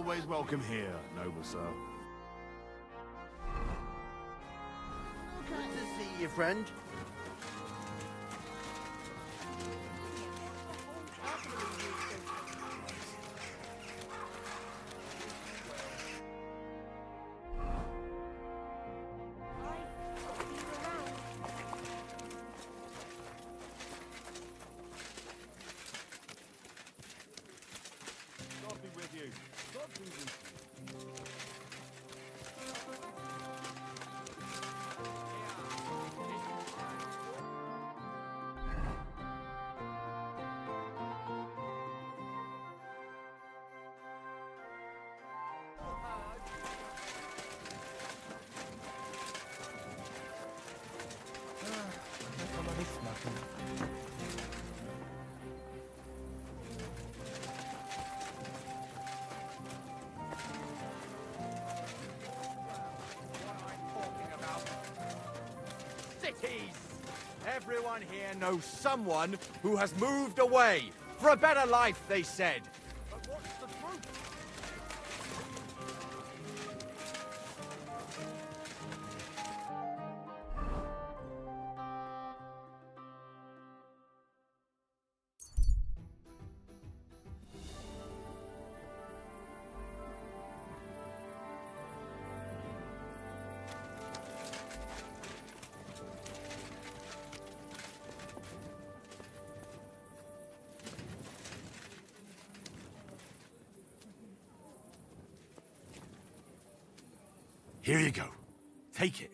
always welcome here, noble sir. Good to see you, friend. God be with you. God be with you. Was kann man nichts machen? Cities! Everyone here knows someone who has moved away. For a better life, they said. But what's the truth? Here you go. Take it.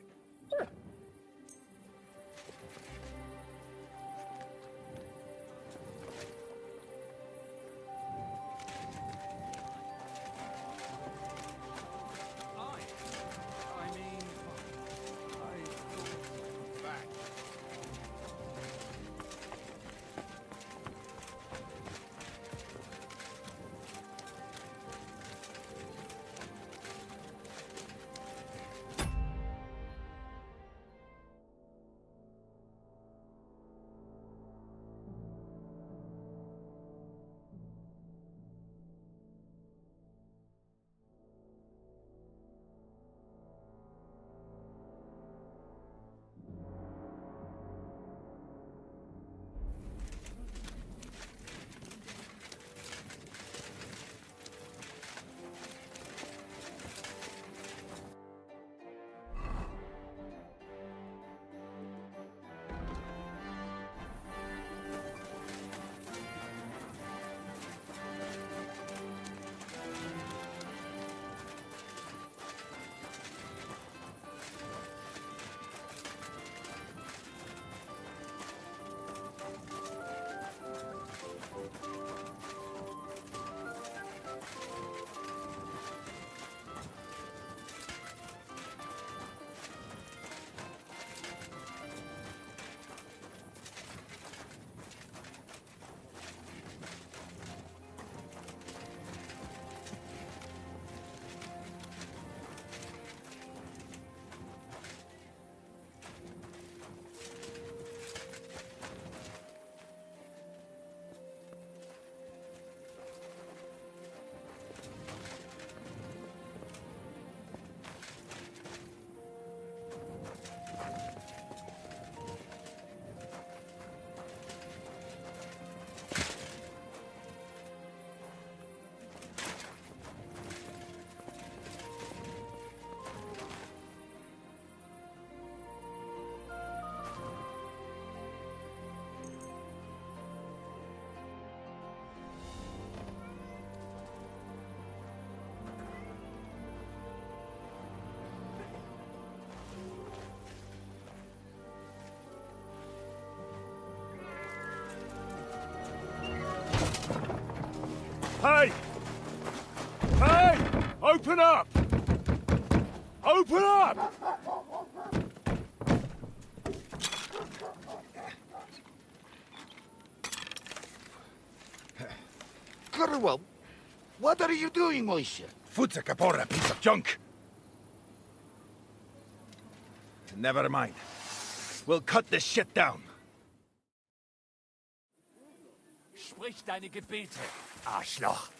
Hey! Hey! Open up! Open up! Well, what are you doing, Moishe? Futsa caporra, piece of junk! Never mind. We'll cut this shit down. Sprich deine Gebete, Arschloch.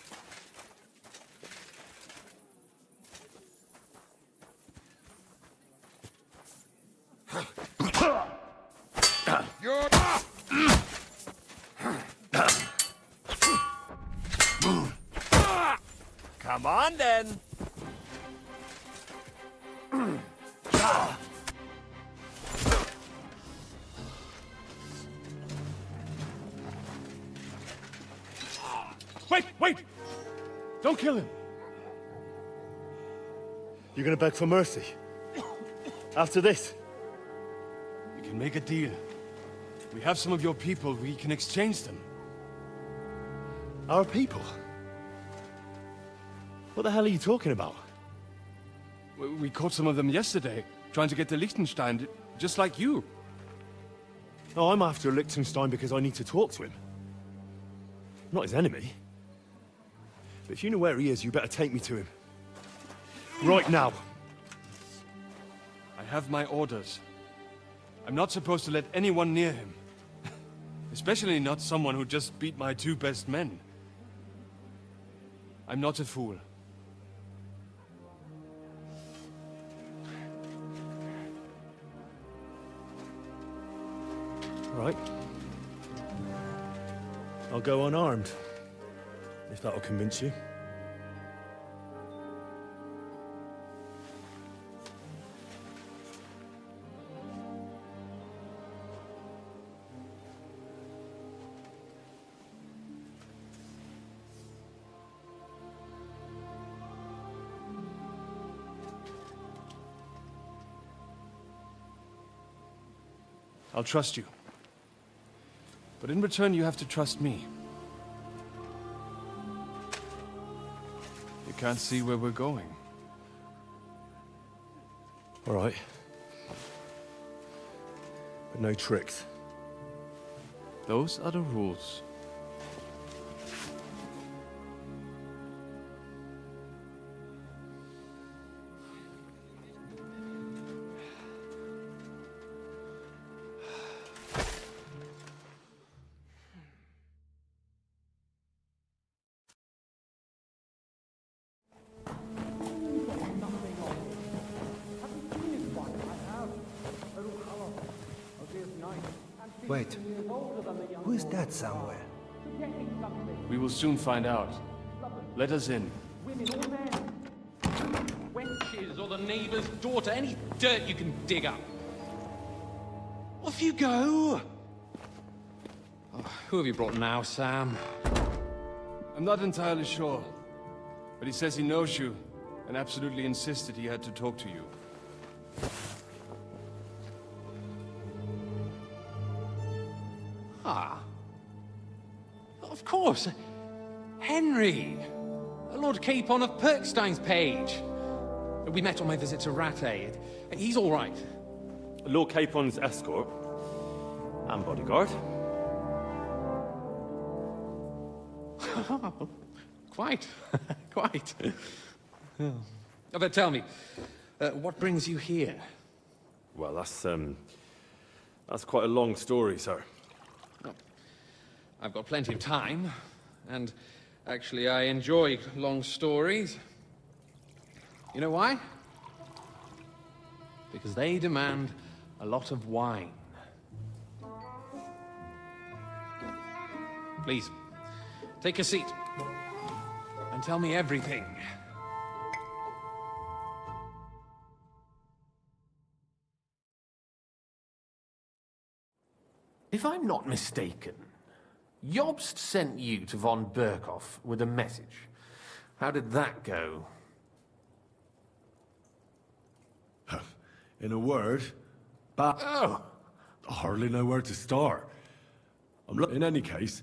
Come on, then. Wait! Don't kill him! You're gonna beg for mercy? After this? We can make a deal. We have some of your people, we can exchange them. Our people? What the hell are you talking about? We caught some of them yesterday, trying to get to Liechtenstein, just like you. Oh, I'm after Liechtenstein because I need to talk to him. Not his enemy. But if you know where he is, you better take me to him. Right now. I have my orders. I'm not supposed to let anyone near him. Especially not someone who just beat my 2 best men. I'm not a fool. Right. I'll go unarmed. If that'll convince you. I'll trust you. But in return, you have to trust me. You can't see where we're going. All right. But no tricks. Those are the rules. Wait, who is that somewhere? We will soon find out. Let us in. Wenches or the neighbor's daughter, any dirt you can dig up. Off you go! Oh, who have you brought now, Sam? I'm not entirely sure, but he says he knows you, and absolutely insisted he had to talk to you. Ah. Of course. Henry. Lord Capon of Perkstein's page. We met on my visit to Rattay. He's all right. Lord Capon's escort. And bodyguard. Quite. Quite. But tell me, what brings you here? Well, that's quite a long story, sir. Well, I've got plenty of time, and actually I enjoy long stories. You know why? Because they demand a lot of wine. Please, take a seat, and tell me everything. If I'm not mistaken, Jobst sent you to von Berkhoff with a message. How did that go? In a word, Oh! I hardly know where to start. In any case,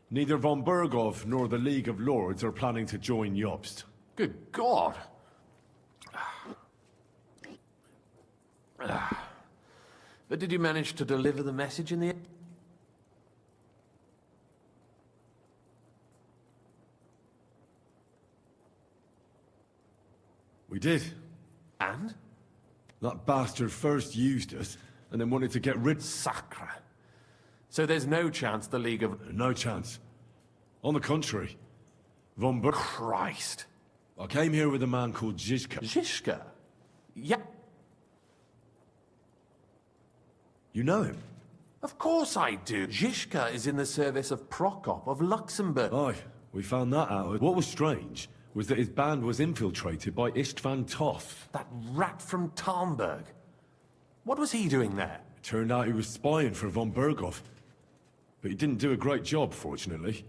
neither von Berghoff nor the League of Lords are planning to join Jobst. Good God! But did you manage to deliver the message in the end? We did. And? That bastard first used us, and then wanted to get rid... Sacre. So there's no chance the League of... No chance. On the contrary. Von Berg... Christ. I came here with a man called Zizka. Zizka? Yeah. You know him? Of course I do. Zizka is in the service of Prokop of Luxembourg. Aye, we found that out. What was strange was that his band was infiltrated by Istvan Toth. That rat from Tarnberg. What was he doing there? Turned out he was spying for von Berghoff. But he didn't do a great job, fortunately.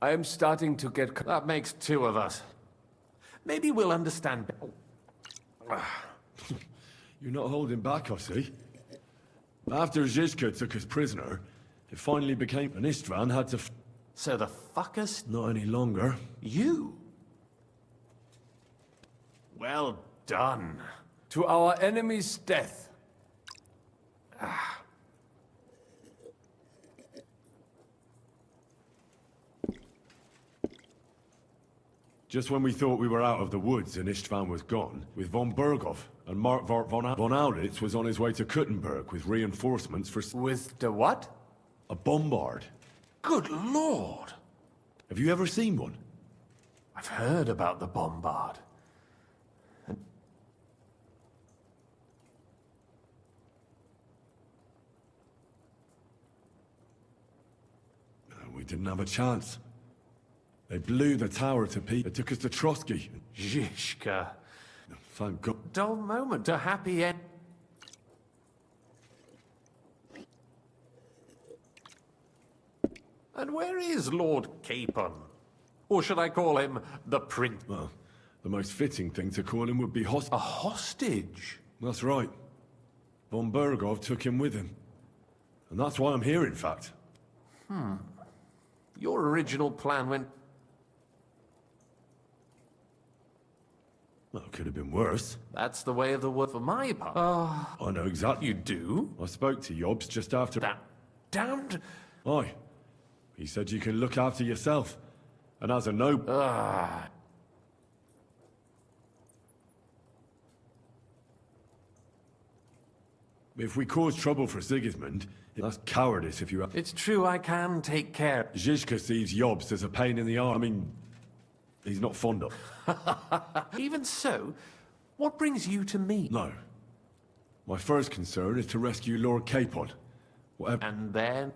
I am starting to get... That makes two of us. Maybe we'll understand. You're not holding back, I see. After Zizka took us prisoner, it finally became... And Istvan had to... So the fuckers... Not any longer. You? Well done. To our enemy's death. Just when we thought we were out of the woods and Istvan was gone, with von Berghoff, and Mark von Aulitz was on his way to Kuttenberg with reinforcements for... With the what? A bombard. Good lord! Have you ever seen one? I've heard about the bombard. We didn't have a chance. They blew the tower to pieces. They took us to Trotsky. Zizka. Thank God. Dull moment, a happy end. And where is Lord Capon? Or should I call him the Prince? Well, the most fitting thing to call him would be A hostage? That's right. Von Berghoff took him with him. And that's why I'm here, in fact. Your original plan went... Well, it could have been worse. That's the way of the world for my part. I know exactly. You do? I spoke to Jobs just after... That damned... Aye. He said you can look after yourself. And as a noble... If we cause trouble for Sigismund, that's cowardice if you... It's true, I can take care. Zizka sees Jobs as a pain in the arm. I mean, he's not fond of. Even so, what brings you to me? No. My first concern is to rescue Lord Capon. Whatever... And then...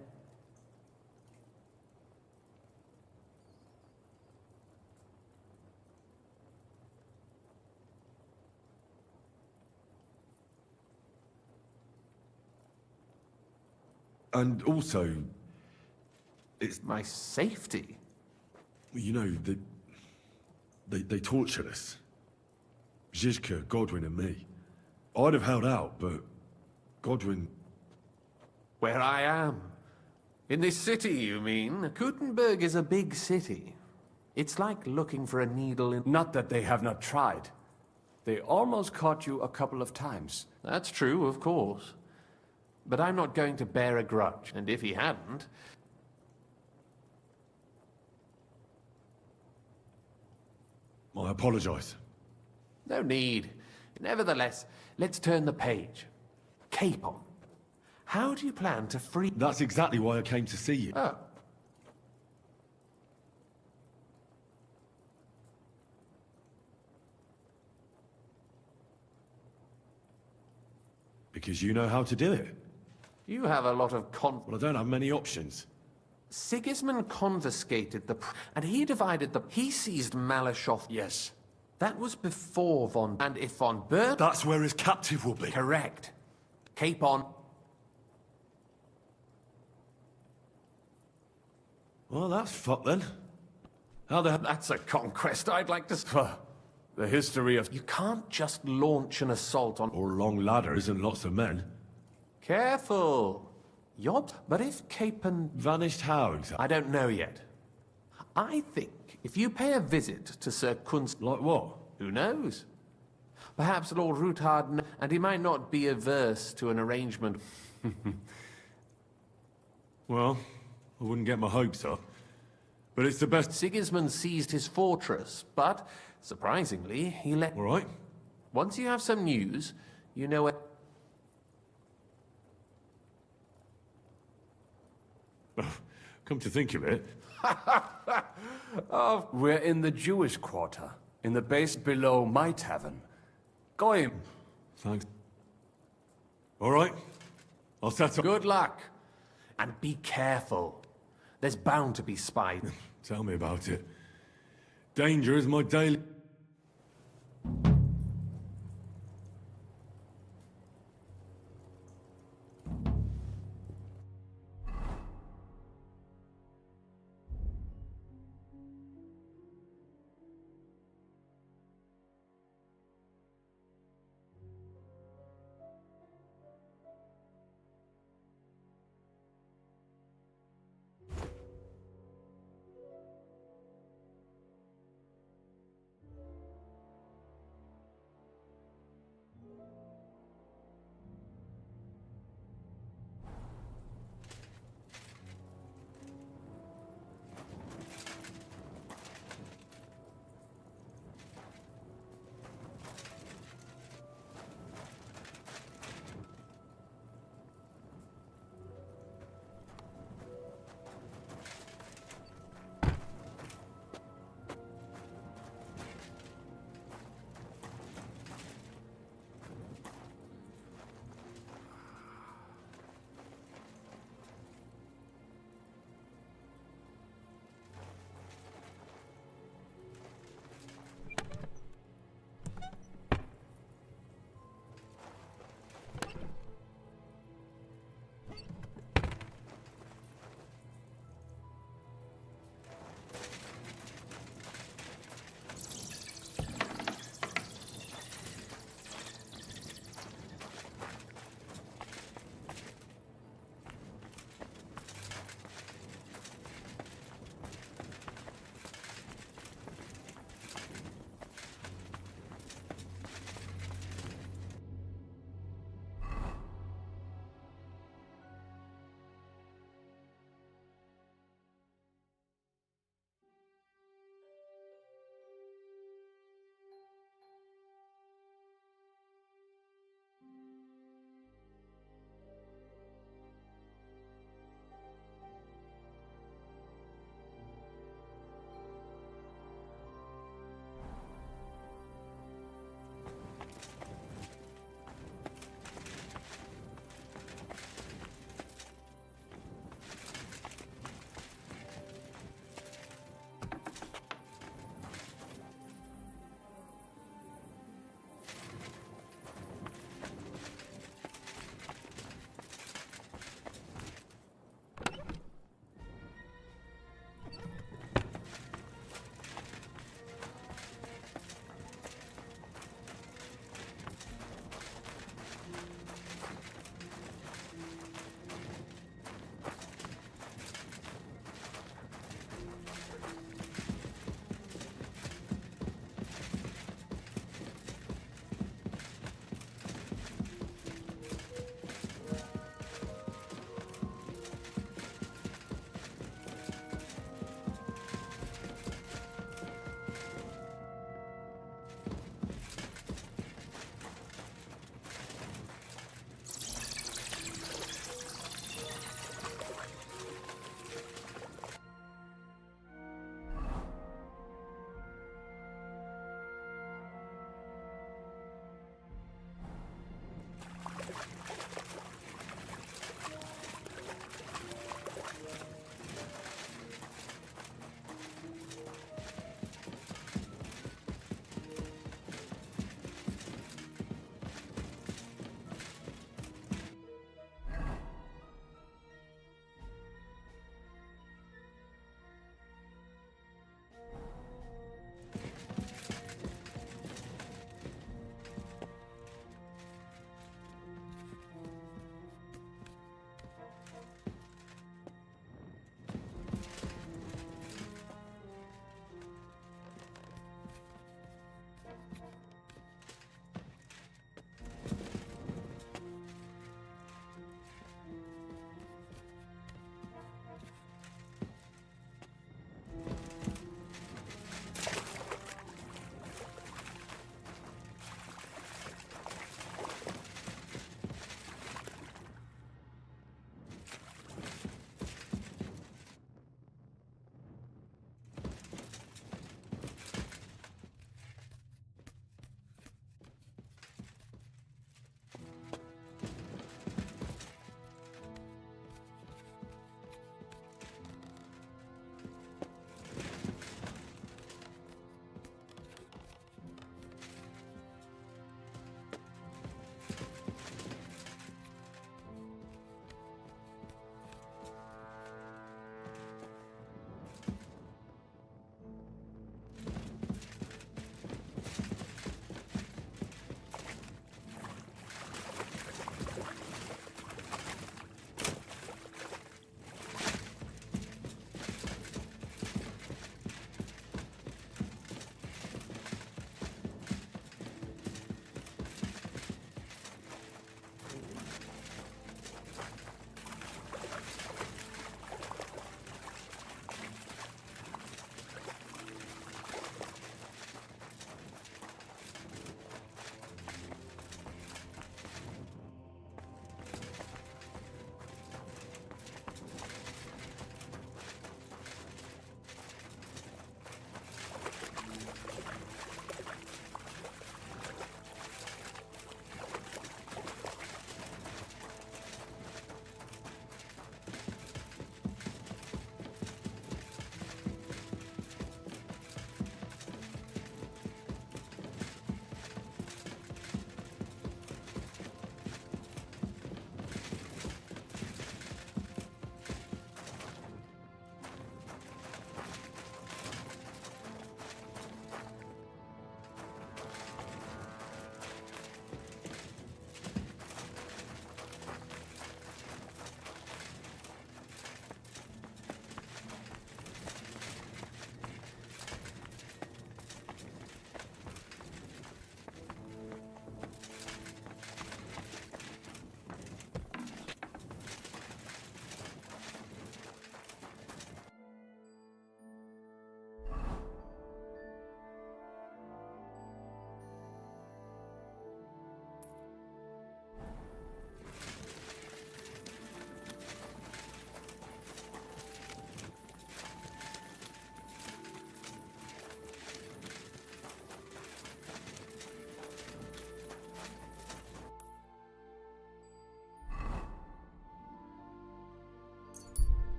And also... It's... My safety? You know, they tortured us. Zizka, Godwin and me. I'd have held out, but... Godwin... Where I am. In this city, you mean? Kuttenberg is a big city. It's like looking for a needle in... Not that they have not tried. They almost caught you a couple of times. That's true, of course. But I'm not going to bear a grudge, and if he hadn't... I apologize. No need. Nevertheless, let's turn the page. Capon. How do you plan to free... That's exactly why I came to see you. Oh. Because you know how to do it. You have a lot of Well, I don't have many options. Sigismund confiscated and he divided the... He seized Malashov. Yes. That was before von... And if von Berg... That's where his captive will be. Correct. Capon. Well, that's fucked then. How the hell... That's a conquest I'd like to... The history of... You can't just launch an assault on... Or long ladders and lots of men. Careful. But if Capon... Vanished how, exactly? I don't know yet. I think if you pay a visit to Sir Kunst... Like what? Who knows? Perhaps Lord Ruthard... And he might not be averse to an arrangement. Well, I wouldn't get my hopes up. But it's the best... Sigismund seized his fortress, but, surprisingly, he let... All right. Once you have some news, you know it... Come to think of it... We're in the Jewish quarter, in the base below my tavern. Goyim. Thanks. All right. I'll set up... Good luck. And be careful. There's bound to be spies. Tell me about it. Danger is my daily...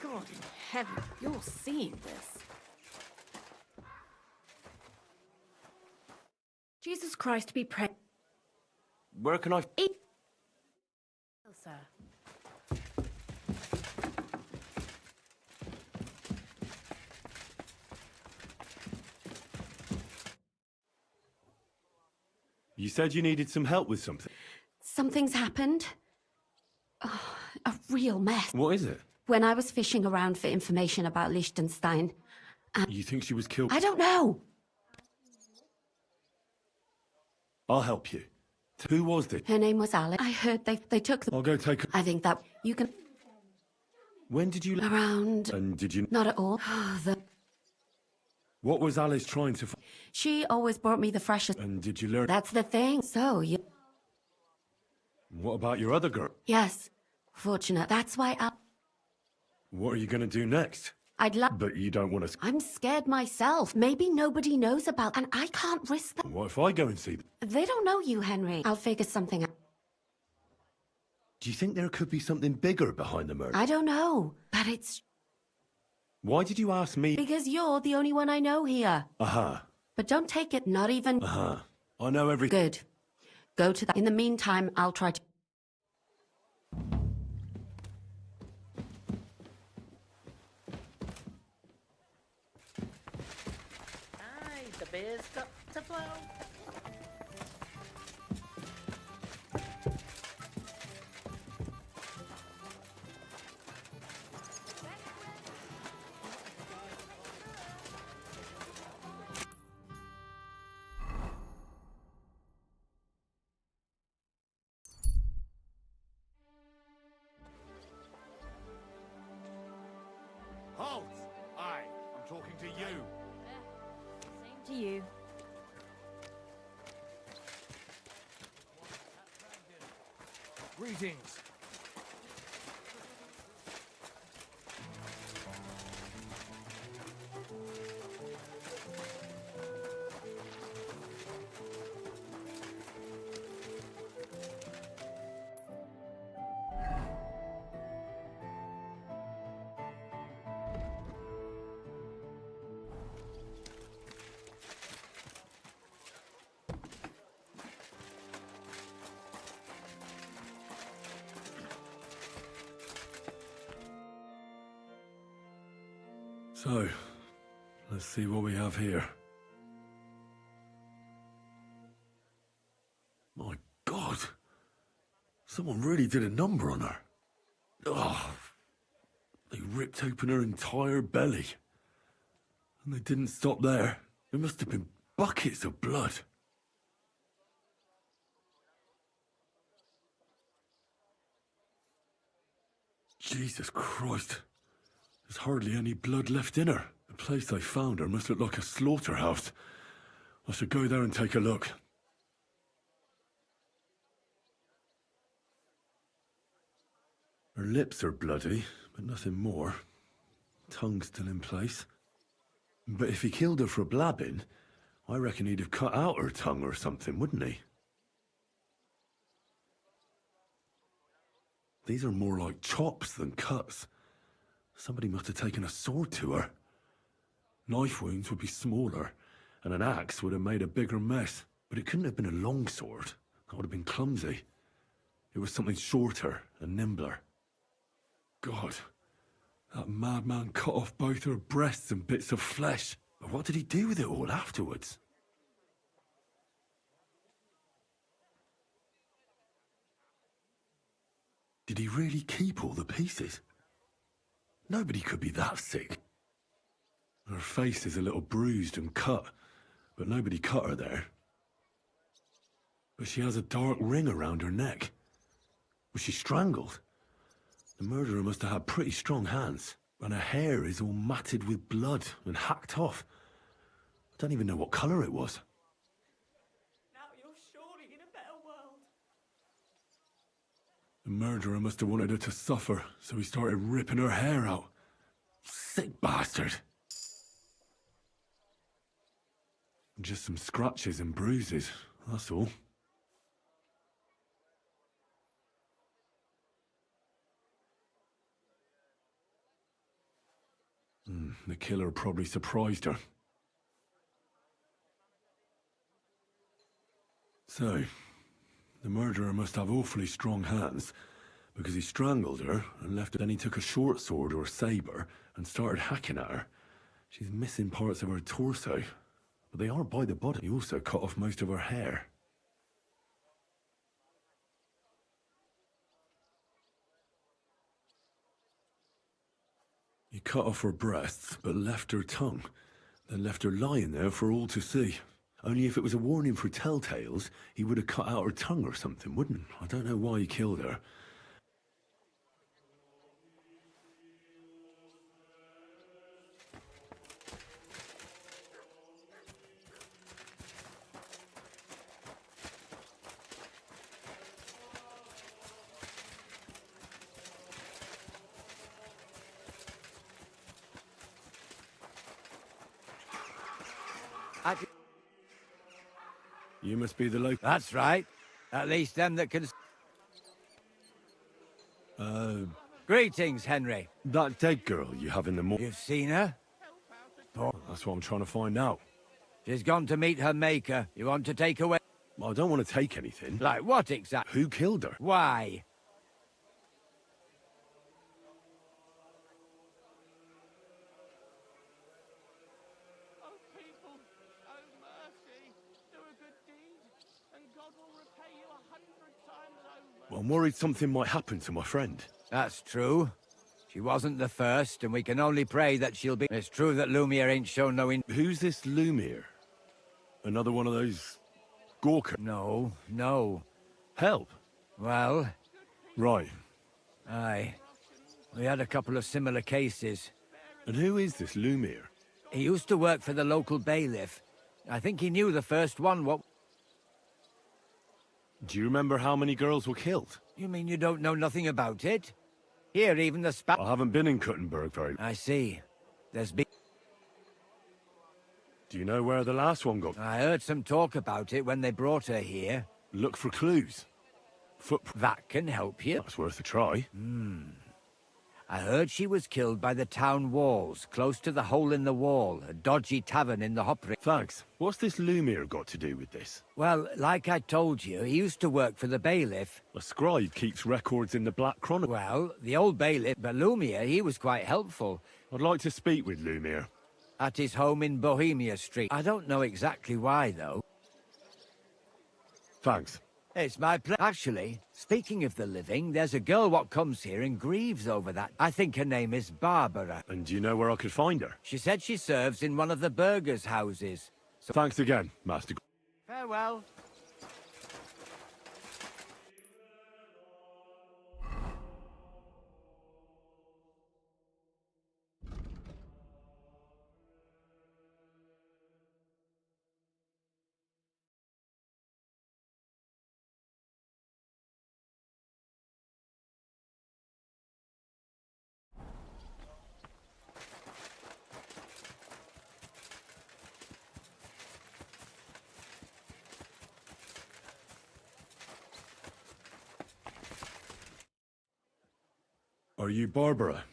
God in heaven, you're seeing this. Jesus Christ be praised. Where can I... Sir. You said you needed some help with something. Something's happened. Oh, a real mess. What is it? When I was fishing around for information about Liechtenstein, You think she was killed? I don't know. I'll help you. Who was it? Her name was Alice. I heard they took the... I'll go take her. I think that you can... When did you... Around... And did you... Not at all. What was Alice trying to... She always brought me the freshest... And did you learn... That's the thing. So, you... What about your other girl? Yes. Fortunate. That's why What are you going to do next? I'd love... But you don't want to... I'm scared myself. Maybe nobody knows about... And I can't risk that. What if I go and see them? They don't know you, Henry. I'll figure something out. Do you think there could be something bigger behind the murder? I don't know. But it's... Why did you ask me? Because you're the only one I know here. But don't take it, not even... I know everything. Good. Go to that. In the meantime, I'll try to... Aye, the beer's got to flow. Halt! Aye, I'm talking to you. Same to you. Greetings. So, let's see what we have here. My God! Someone really did a number on her. Oh, they ripped open her entire belly. And they didn't stop there. There must have been buckets of blood. Jesus Christ. There's hardly any blood left in her. The place they found her must look like a slaughterhouse. I should go there and take a look. Her lips are bloody, but nothing more. Tongue's still in place. But if he killed her for blabbing, I reckon he'd have cut out her tongue or something, wouldn't he? These are more like chops than cuts. Somebody must have taken a sword to her. Knife wounds would be smaller, and an axe would have made a bigger mess. But it couldn't have been a long sword. That would have been clumsy. It was something shorter and nimbler. God, that madman cut off both her breasts and bits of flesh. But what did he do with it all afterwards? Did he really keep all the pieces? Nobody could be that sick. Her face is a little bruised and cut, but nobody cut her there. But she has a dark ring around her neck. Was she strangled? The murderer must have had pretty strong hands, and her hair is all matted with blood and hacked off. I don't even know what colour it was. Now you're surely in a better world. The murderer must have wanted her to suffer, so he started ripping her hair out. Sick bastard. Just some scratches and bruises, that's all. The killer probably surprised her. So, the murderer must have awfully strong hands, because he strangled her and left her. Then he took a short sword or saber and started hacking at her. She's missing parts of her torso, but they are by the body. He also cut off most of her hair. He cut off her breasts, but left her tongue, then left her lying there for all to see. Only if it was a warning for telltales, he would have cut out her tongue or something, wouldn't he? I don't know why he killed her. You must be the local... That's right. At least them that can... Greetings, Henry. That dead girl you have in the morning... You've seen her? That's what I'm trying to find out. She's gone to meet her maker. You want to take away... I don't want to take anything. Like what exactly? Who killed her? Why? I'm worried something might happen to my friend. That's true. She wasn't the first, and we can only pray that she'll be... It's true that Lumiere ain't shown no in... Who's this Lumiere? Another one of those... Gawker? No. Help? Well... Right. Aye. We had a couple of similar cases. And who is this Lumiere? He used to work for the local bailiff. I think he knew the first one what... Do you remember how many girls were killed? You mean you don't know nothing about it? Here, even the I haven't been in Kuttenberg very... I see. There's been... Do you know where the last one got... I heard some talk about it when they brought her here. Look for clues. That can help you. That's worth a try. I heard she was killed by the town walls, close to the hole in the wall, a dodgy tavern in the Hopri. Thanks. What's this Lumiere got to do with this? Well, like I told you, he used to work for the bailiff. A scribe keeps records in the Black Chronicle. Well, the old bailiff, but Lumiere, he was quite helpful. I'd like to speak with Lumiere. At his home in Bohemia Street. I don't know exactly why, though. Thanks. It's my pleasure. Actually, speaking of the living, there's a girl what comes here and grieves over that. I think her name is Barbara. And do you know where I could find her? She said she serves in one of the burgers' houses. So thanks again, Master. Farewell. Are you Barbara?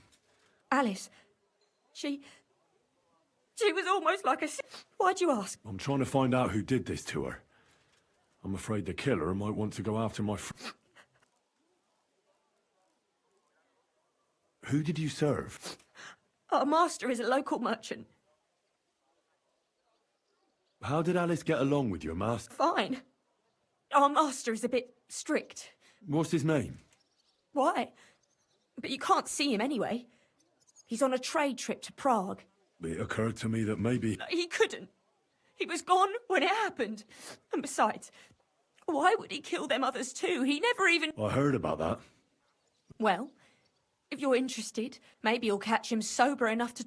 Alice. She was almost like a... Why'd you ask? I'm trying to find out who did this to her. I'm afraid the killer might want to go after my Who did you serve? Our master is a local merchant. How did Alice get along with your master? Fine. Our master is a bit strict. What's his name? Why? But you can't see him anyway. He's on a trade trip to Prague. It occurred to me that maybe... He couldn't. He was gone when it happened. And besides, why would he kill them others too? He never even... I heard about that. Well, if you're interested, maybe you'll catch him sober enough to...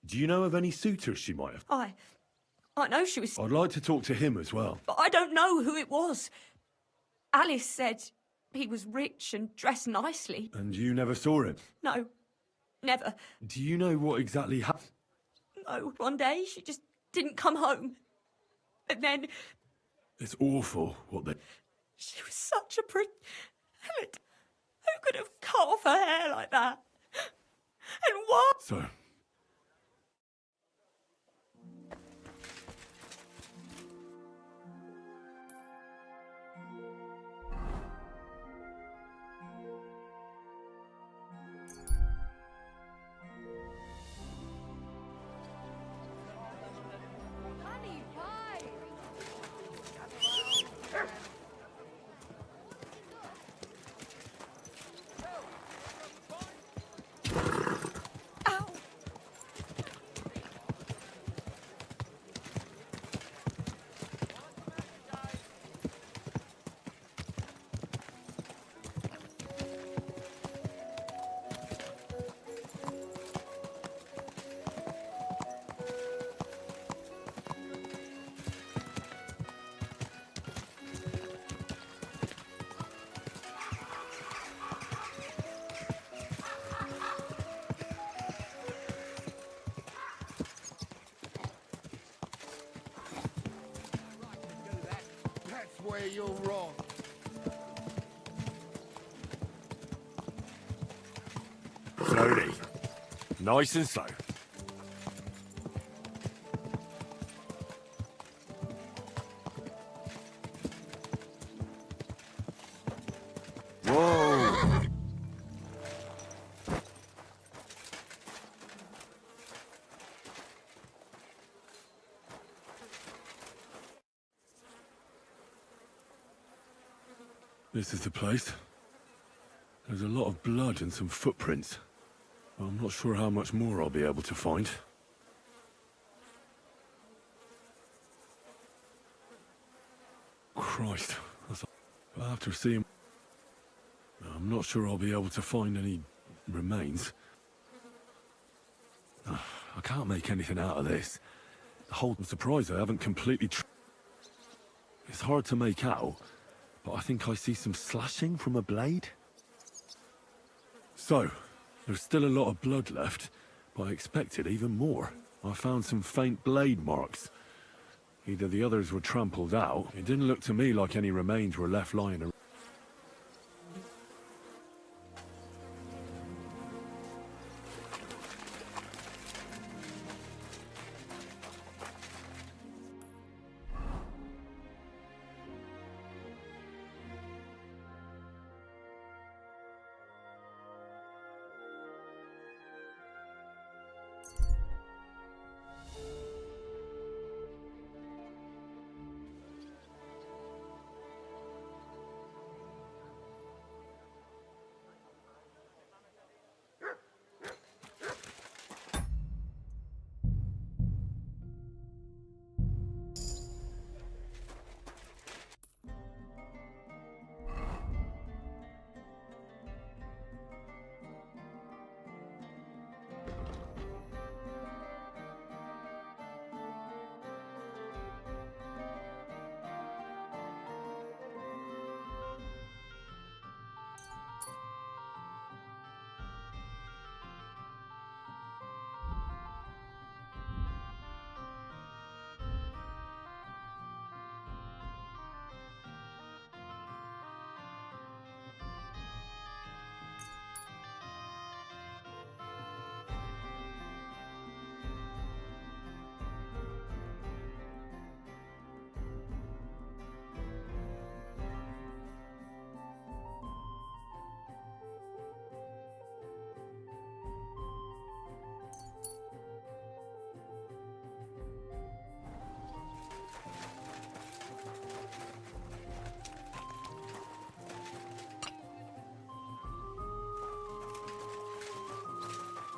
Do you know of any suitors she might have? I know she was... I'd like to talk to him as well. But I don't know who it was. Alice said he was rich and dressed nicely. And you never saw him? No, never. Do you know what exactly happened? No, one day she just didn't come home. And then... It's awful what they... She was such a pretty... Who could have cut off her hair like that? And why? So, Honey pie! That's where you're wrong. slowly. Nice and slow. Whoa! This is the place. There's a lot of blood and some footprints. I'm not sure how much more I'll be able to find. Christ. After seeing... I'm not sure I'll be able to find any remains. I can't make anything out of this. I'm surprised I haven't completely... It's hard to make out, but I think I see some slashing from a blade. So, there's still a lot of blood left, but I expected even more. I found some faint blade marks. Either the others were trampled out. It didn't look to me like any remains were left lying around.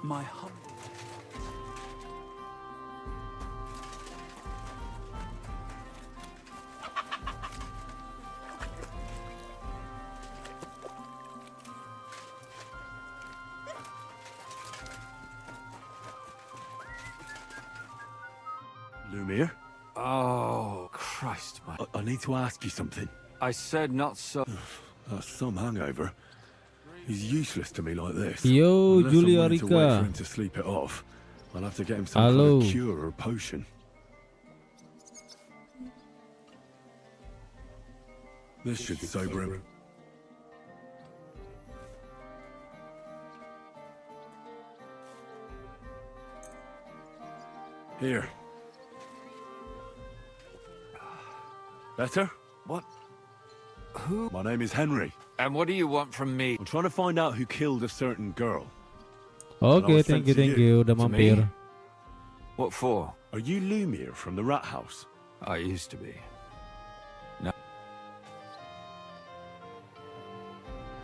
My hum. Lumiere? Oh, Christ, man. I need to ask you something. I said not so. That's some hangover. He's useless to me like this. Yo, Unless I'm Julia willing to wait for Rica. him to sleep it off. I'll have to get him some kind of cure or potion. This should sober him. Here. Better? What? Who? My name is Henry. And what do you want from me? I'm trying to find out who killed a certain girl. Oke, thank you, udah mampir. What for? Are you Lumiere from the Rat House? I used to be. No.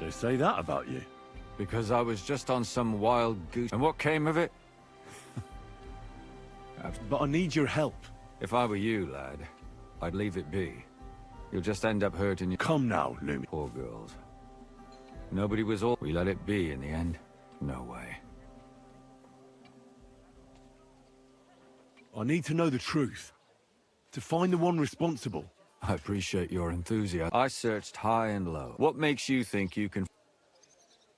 They say that about you. Because I was just on some wild goose. And what came of it? But I need your help. If I were you, lad, I'd leave it be. You'll just end up hurting your... Come now, Lumiere. Poor girls. Nobody was all... We let it be in the end. No way. I need to know the truth. To find the one responsible. I appreciate your enthusiasm. I searched high and low. What makes you think you can...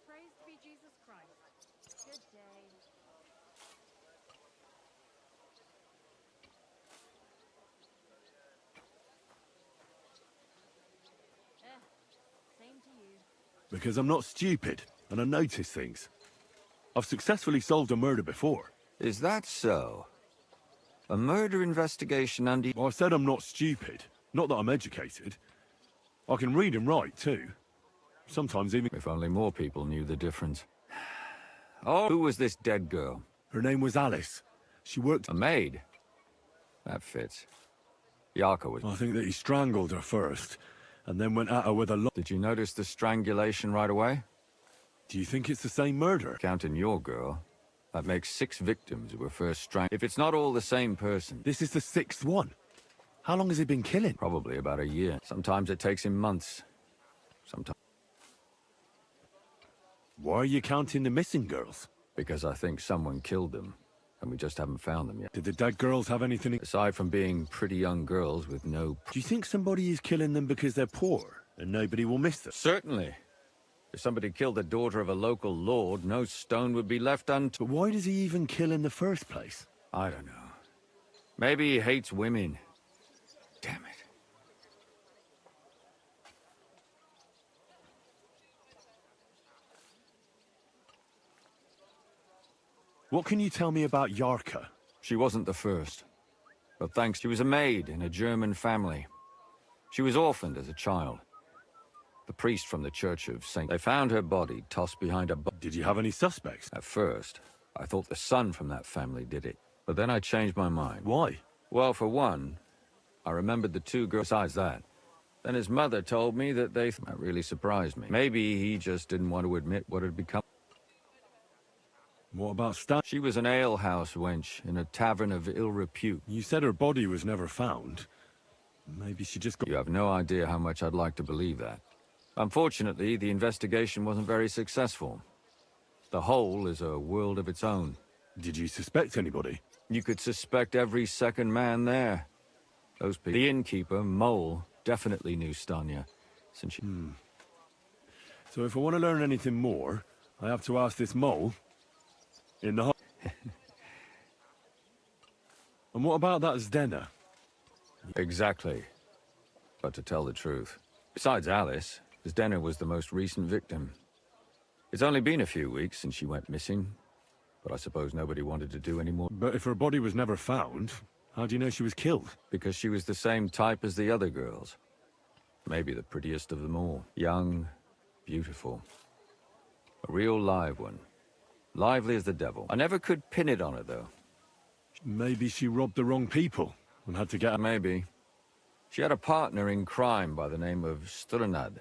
Praise be Jesus Christ. Good day. Same to you. Because I'm not stupid, and I notice things. I've successfully solved a murder before. Is that so? A murder investigation under... Well, I said I'm not stupid. Not that I'm educated. I can read and write, too. Sometimes even... If only more people knew the difference. Oh, who was this dead girl? Her name was Alice. She worked... A maid? That fits. Yarka was... I think that he strangled her first, and then went at her with a... Did you notice the strangulation right away? Do you think it's the same murder? Counting your girl, that makes 6 victims who were first strangled. If it's not all the same person... This is the 6th one. How long has he been killing? Probably about a year. Sometimes it takes him months. Sometimes... Why are you counting the missing girls? Because I think someone killed them, and we just haven't found them yet. Did the dead girls have anything... Aside from being pretty young girls with no... Do you think somebody is killing them because they're poor, and nobody will miss them? Certainly. If somebody killed the daughter of a local lord, no stone would be left unturned. But why does he even kill in the first place? I don't know. Maybe he hates women. Damn it. What can you tell me about Yarka? She wasn't the first. But thanks, she was a maid in a German family. She was orphaned as a child. The priest from the Church of St. They found her body tossed behind a... Did you have any suspects? At first, I thought the son from that family did it. But then I changed my mind. Why? Well, for one, I remembered the 2 girls. Besides that, then his mother told me that they... That really surprised me. Maybe he just didn't want to admit what had become... What about Stan? She was an alehouse wench in a tavern of ill repute. You said her body was never found. Maybe she just got... You have no idea how much I'd like to believe that. Unfortunately, the investigation wasn't very successful. The whole is a world of its own. Did you suspect anybody? You could suspect every second man there. Those people... The innkeeper, Mole, definitely knew Stanya, since she... So if I want to learn anything more, I have to ask this Mole... in the... And what about that Zdena? Exactly. But to tell the truth, besides Alice, Zdena was the most recent victim. It's only been a few weeks since she went missing, but I suppose nobody wanted to do any more. But if her body was never found, how do you know she was killed? Because she was the same type as the other girls. Maybe the prettiest of them all. Young, beautiful. A real live one. Lively as the devil. I never could pin it on her, though. Maybe she robbed the wrong people and had to get... Maybe. She had a partner in crime by the name of Strunad.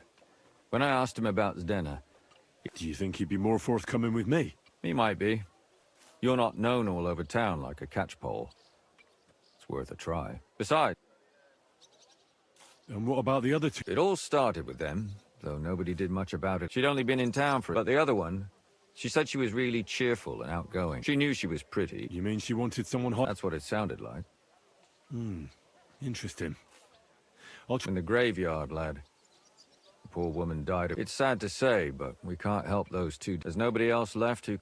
When I asked him about Zdena... Do you think he'd be more forthcoming with me? He might be. You're not known all over town like a catchpole. It's worth a try. Besides... And what about the other 2? It all started with them, though nobody did much about it. She'd only been in town for... But the other one... She said she was really cheerful and outgoing. She knew she was pretty. You mean she wanted someone hot? That's what it sounded like. Interesting. In the graveyard, lad. The poor woman died. It's sad to say, but we can't help those 2. There's nobody else left who...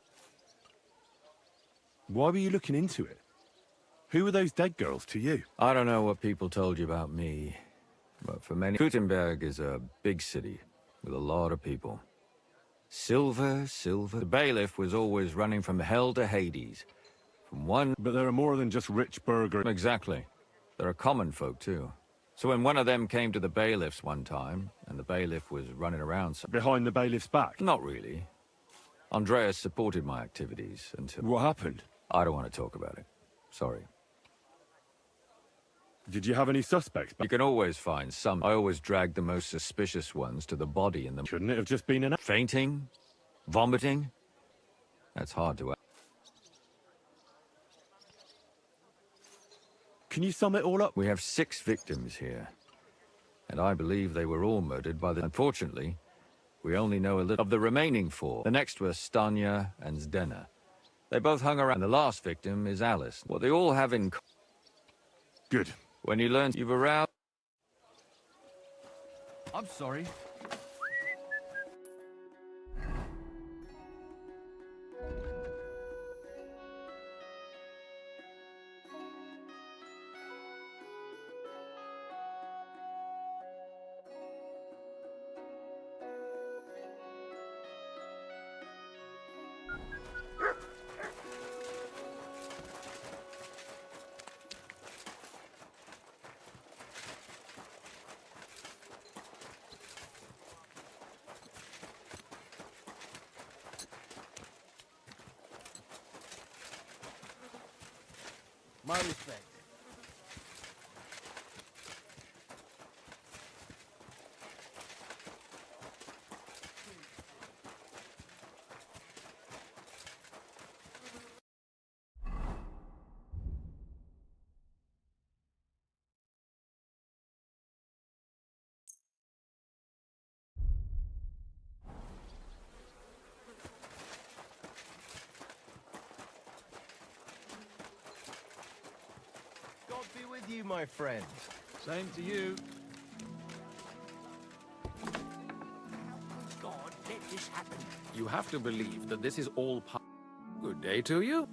Why were you looking into it? Who were those dead girls to you? I don't know what people told you about me, but for many... Gutenberg is a big city with a lot of people. Silver. The bailiff was always running from hell to Hades, from one... But there are more than just rich burghers. Exactly. There are common folk, too. So when one of them came to the bailiffs one time, and the bailiff was running around... Behind the bailiff's back? Not really. Andreas supported my activities until... What happened? I don't want to talk about it. Sorry. Did you have any suspects? You can always find some. I always dragged the most suspicious ones to the body in the... Shouldn't it have just been an... Fainting? Vomiting? That's hard to... Can you sum it all up? We have 6 victims here. And I believe they were all murdered by the... Unfortunately, we only know a little of the remaining 4. The next were Stanya and Zdena. They both hung around. The last victim is Alice. What they all have in... Good. When you learn you've aroused... I'm sorry. My respect. Be with you, my friend. Same to you. God, let this happen. You have to believe that this is all part... Good day to you.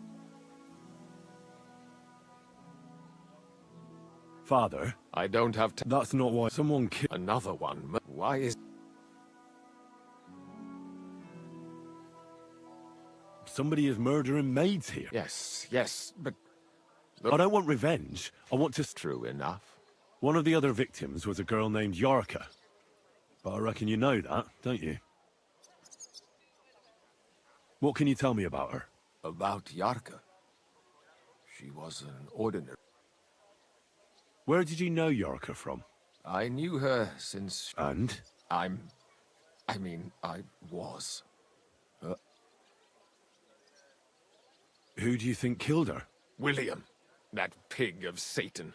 Father? I don't have to... That's not why someone killed... Another one. Why is... Somebody is murdering maids here. Yes, but... I don't want revenge. I want to... True enough. One of the other victims was a girl named Yarka. But I reckon you know that, don't you? What can you tell me about her? About Yarka? She was an ordinary... Where did you know Yarka from? I knew her since... And? I was. Who do you think killed her? William. That pig of Satan.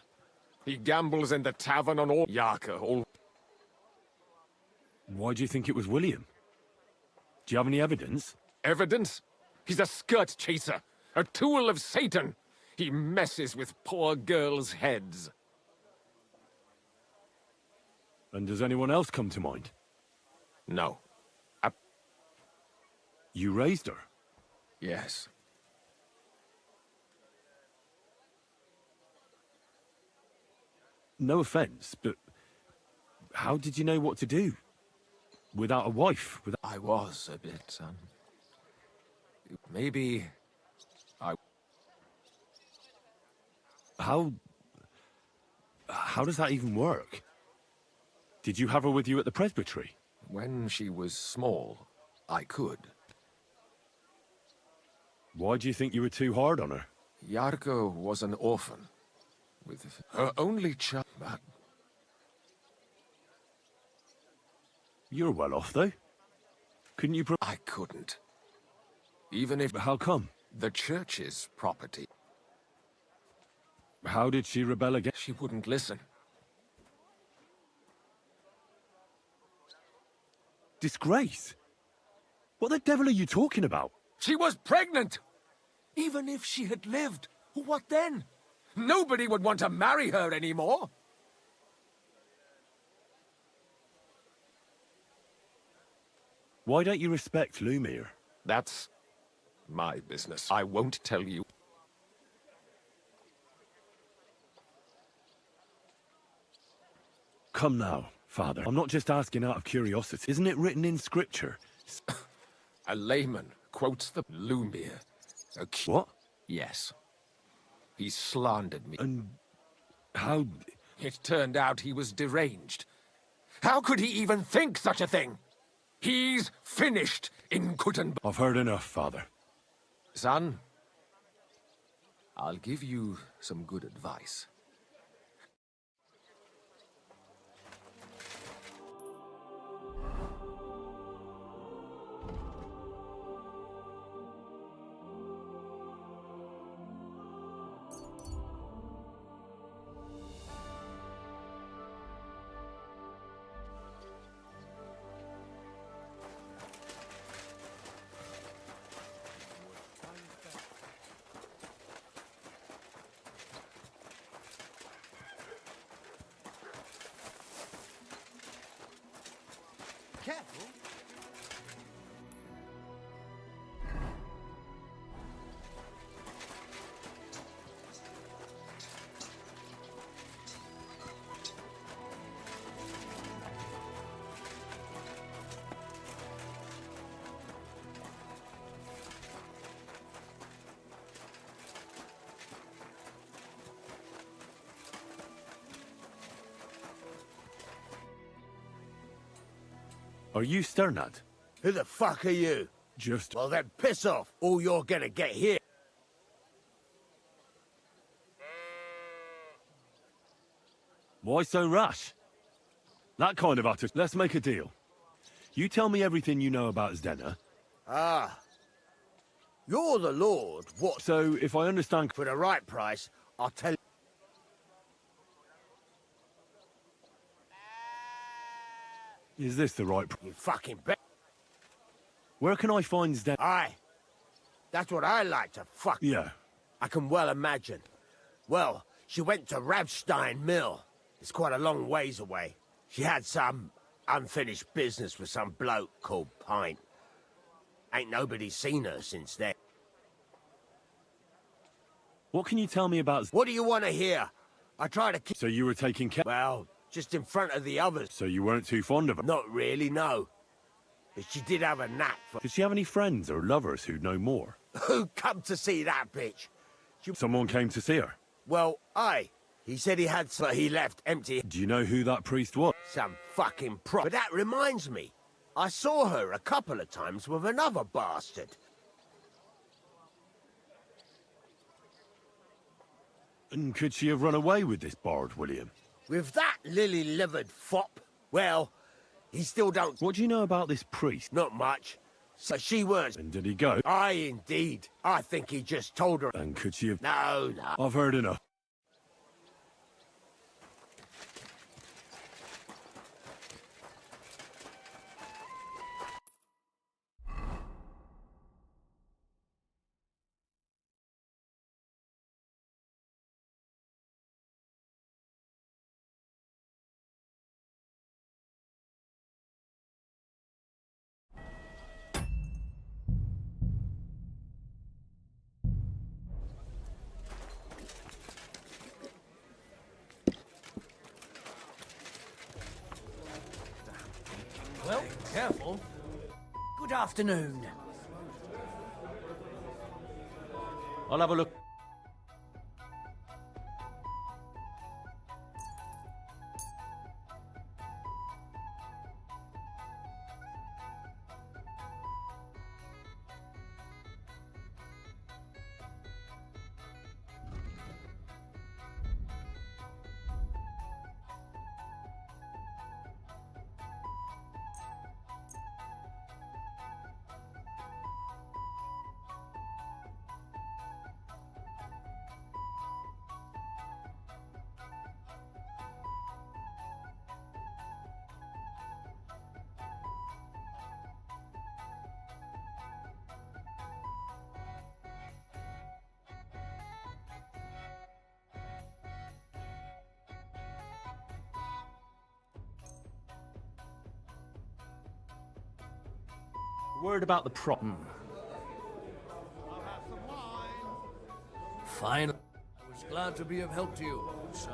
He gambles in the tavern on all... Yarka, all... Why do you think it was William? Do you have any evidence? Evidence? He's a skirt chaser. A tool of Satan. He messes with poor girls' heads. And does anyone else come to mind? No. You raised her? Yes. No offense, but how did you know what to do? Without a wife? I was a bit, maybe... How does that even work? Did you have her with you at the presbytery? When she was small, I could. Why do you think you were too hard on her? Yarka was an orphan. With her only child. You're well off, though. Couldn't you... I couldn't. Even if... How come? The church's property. How did she rebel again? She wouldn't listen. Disgrace? What the devil are you talking about? She was pregnant! Even if she had lived, what then? Nobody would want to marry her anymore. Why don't you respect Lumiere? That's my business. I won't tell you. Come now, Father. I'm not just asking out of curiosity. Isn't it written in Scripture? A layman quotes the Lumiere. What? Yes. He slandered me. And how... It turned out he was deranged. How could he even think such a thing? He's finished in Kuttenberg. I've heard enough, Father. Son, I'll give you some good advice. Careful. Are you Sternad? Who the fuck are you? Just... Well then piss off. All you're gonna get here. Why so rash? That kind of utter... Let's make a deal. You tell me everything you know about Zdena. Ah. You're the Lord. What? So, if I understand... For the right price, I'll tell you. Is this the right... You fucking bet. Where can I find Zdena? Aye. That's what I like to fuck. Yeah. I can well imagine. Well, she went to Ravstein Mill. It's quite a long ways away. She had some unfinished business with some bloke called Pint. Ain't nobody seen her since then. What can you tell me about... What do you want to hear? I try to keep... So you were taking care... Well, just in front of the others. So you weren't too fond of her? Not really, no. But she did have a knack for... Did she have any friends or lovers who know more? Who come to see that bitch? Someone came to see her? Well, aye. He said he had some... He left empty... Do you know who that priest was? Some fucking prop. But that reminds me. I saw her a couple of times with another bastard. And could she have run away with this bard, William? With that lily-livered fop? Well, he still don't... What do you know about this priest? Not much. So she was... And did he go? Aye, indeed. I think he just told her... And could she have... No, no. I've heard enough. Well, careful. Good afternoon. I'll have a look. Word about the prop. Fine. I was glad to be of help to you, sir.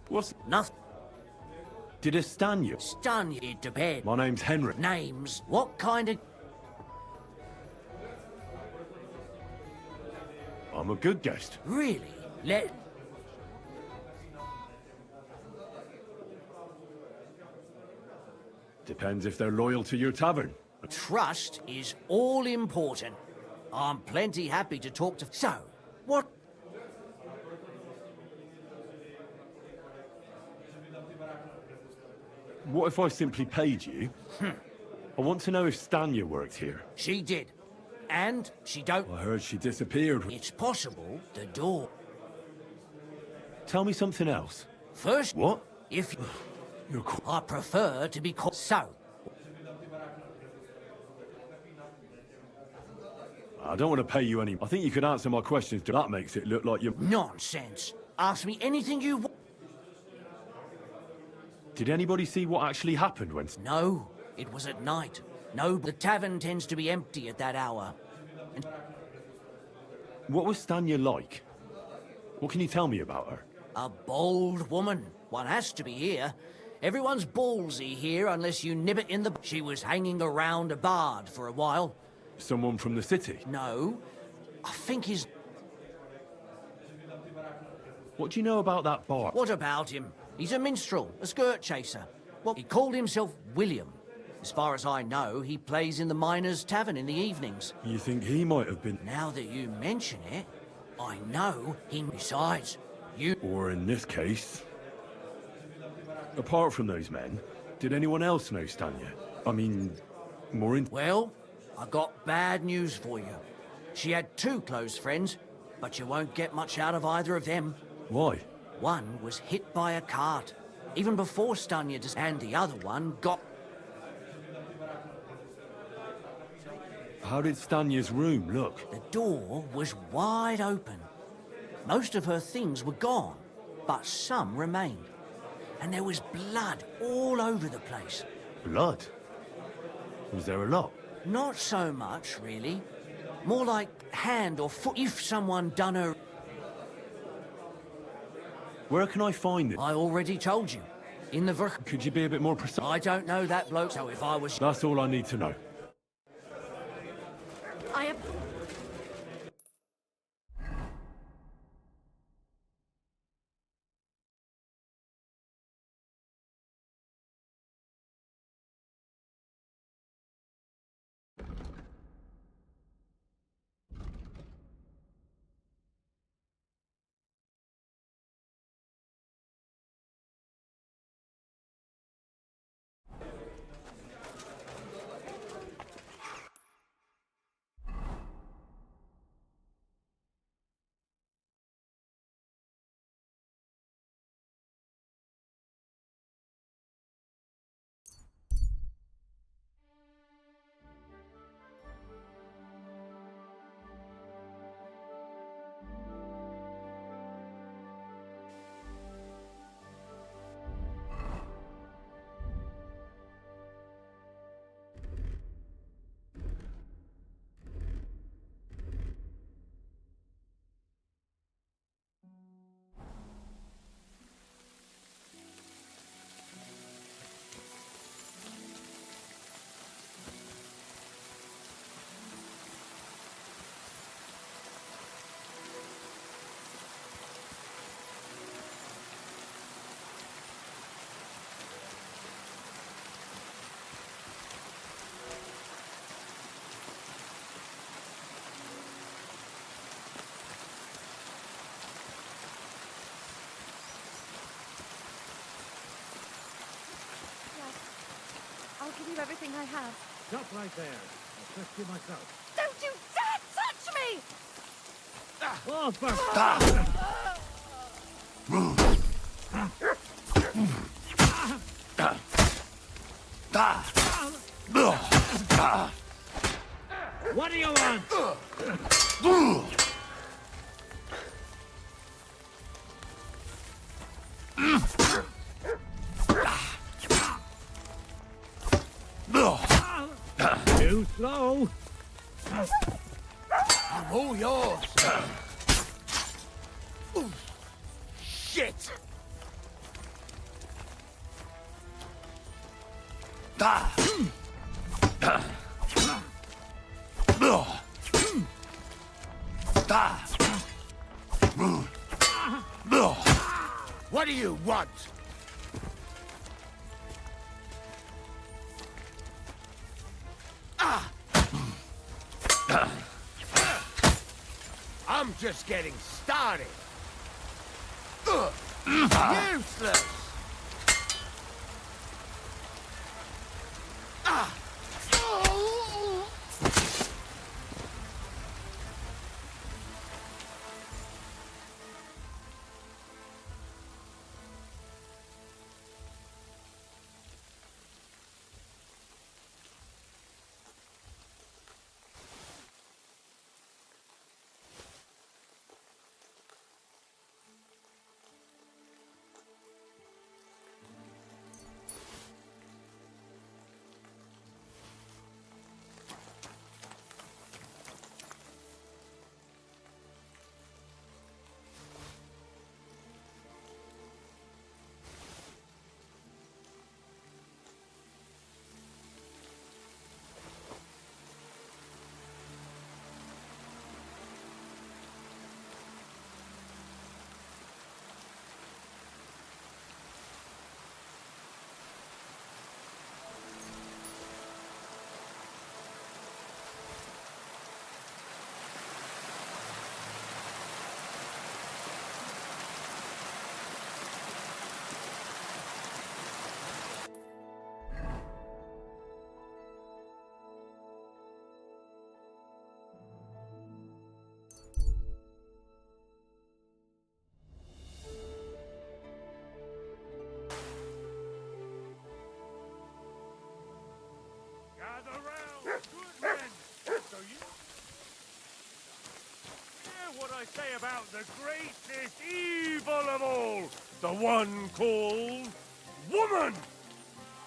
What's... Nothing. Did it stun you? Stun you to bed. My name's Henry. Names? What kind of... I'm a good guest. Really? Let... Depends if they're loyal to your tavern. Trust is all important. I'm plenty happy to talk to... So, what... What if I simply paid you? I want to know if Stanya worked here. She did. And she don't... I heard she disappeared. It's possible the door... Tell me something else. First... What? If... You're... I prefer to be called... So... I don't want to pay you any... I think you could answer my questions. That makes it look like you're... Nonsense. Ask me anything you want. Did anybody see what actually happened when... No, it was at night. No, the tavern tends to be empty at that hour. And... What was Stanya like? What can you tell me about her? A bold woman. One has to be here. Everyone's ballsy here unless you nib it in the... She was hanging around a bard for a while. Someone from the city? No. I think he's... What do you know about that bard? What about him? He's a minstrel, a skirt chaser. Well, he called himself William. As far as I know, he plays in the miners' tavern in the evenings. You think he might have been... Now that you mention it, I know he... Besides, you... Or in this case... Apart from those men, did anyone else know Stanya? I mean, more in... Well, I got bad news for you. She had 2 close friends, but you won't get much out of either of them. Why? One was hit by a cart, even before Stanya does, and the other one got... How did Stanya's room look? The door was wide open. Most of her things were gone, but some remained. And there was blood all over the place. Blood? Was there a lot? Not so much, really. More like hand or foot if someone done her... Where can I find it? I already told you. In the Could you be a bit more precise? I don't know that bloke, so if I was... That's all I need to know. I am... I'll give you everything I have. Stop right there. I'll fetch you myself. Don't you dare touch me! Oh, for... What do you want? Too slow. I'm all yours. Shit! What do you want? I'm just getting started. Useless. Gather round, good men. So you hear what I say about the greatest evil of all, the one called woman.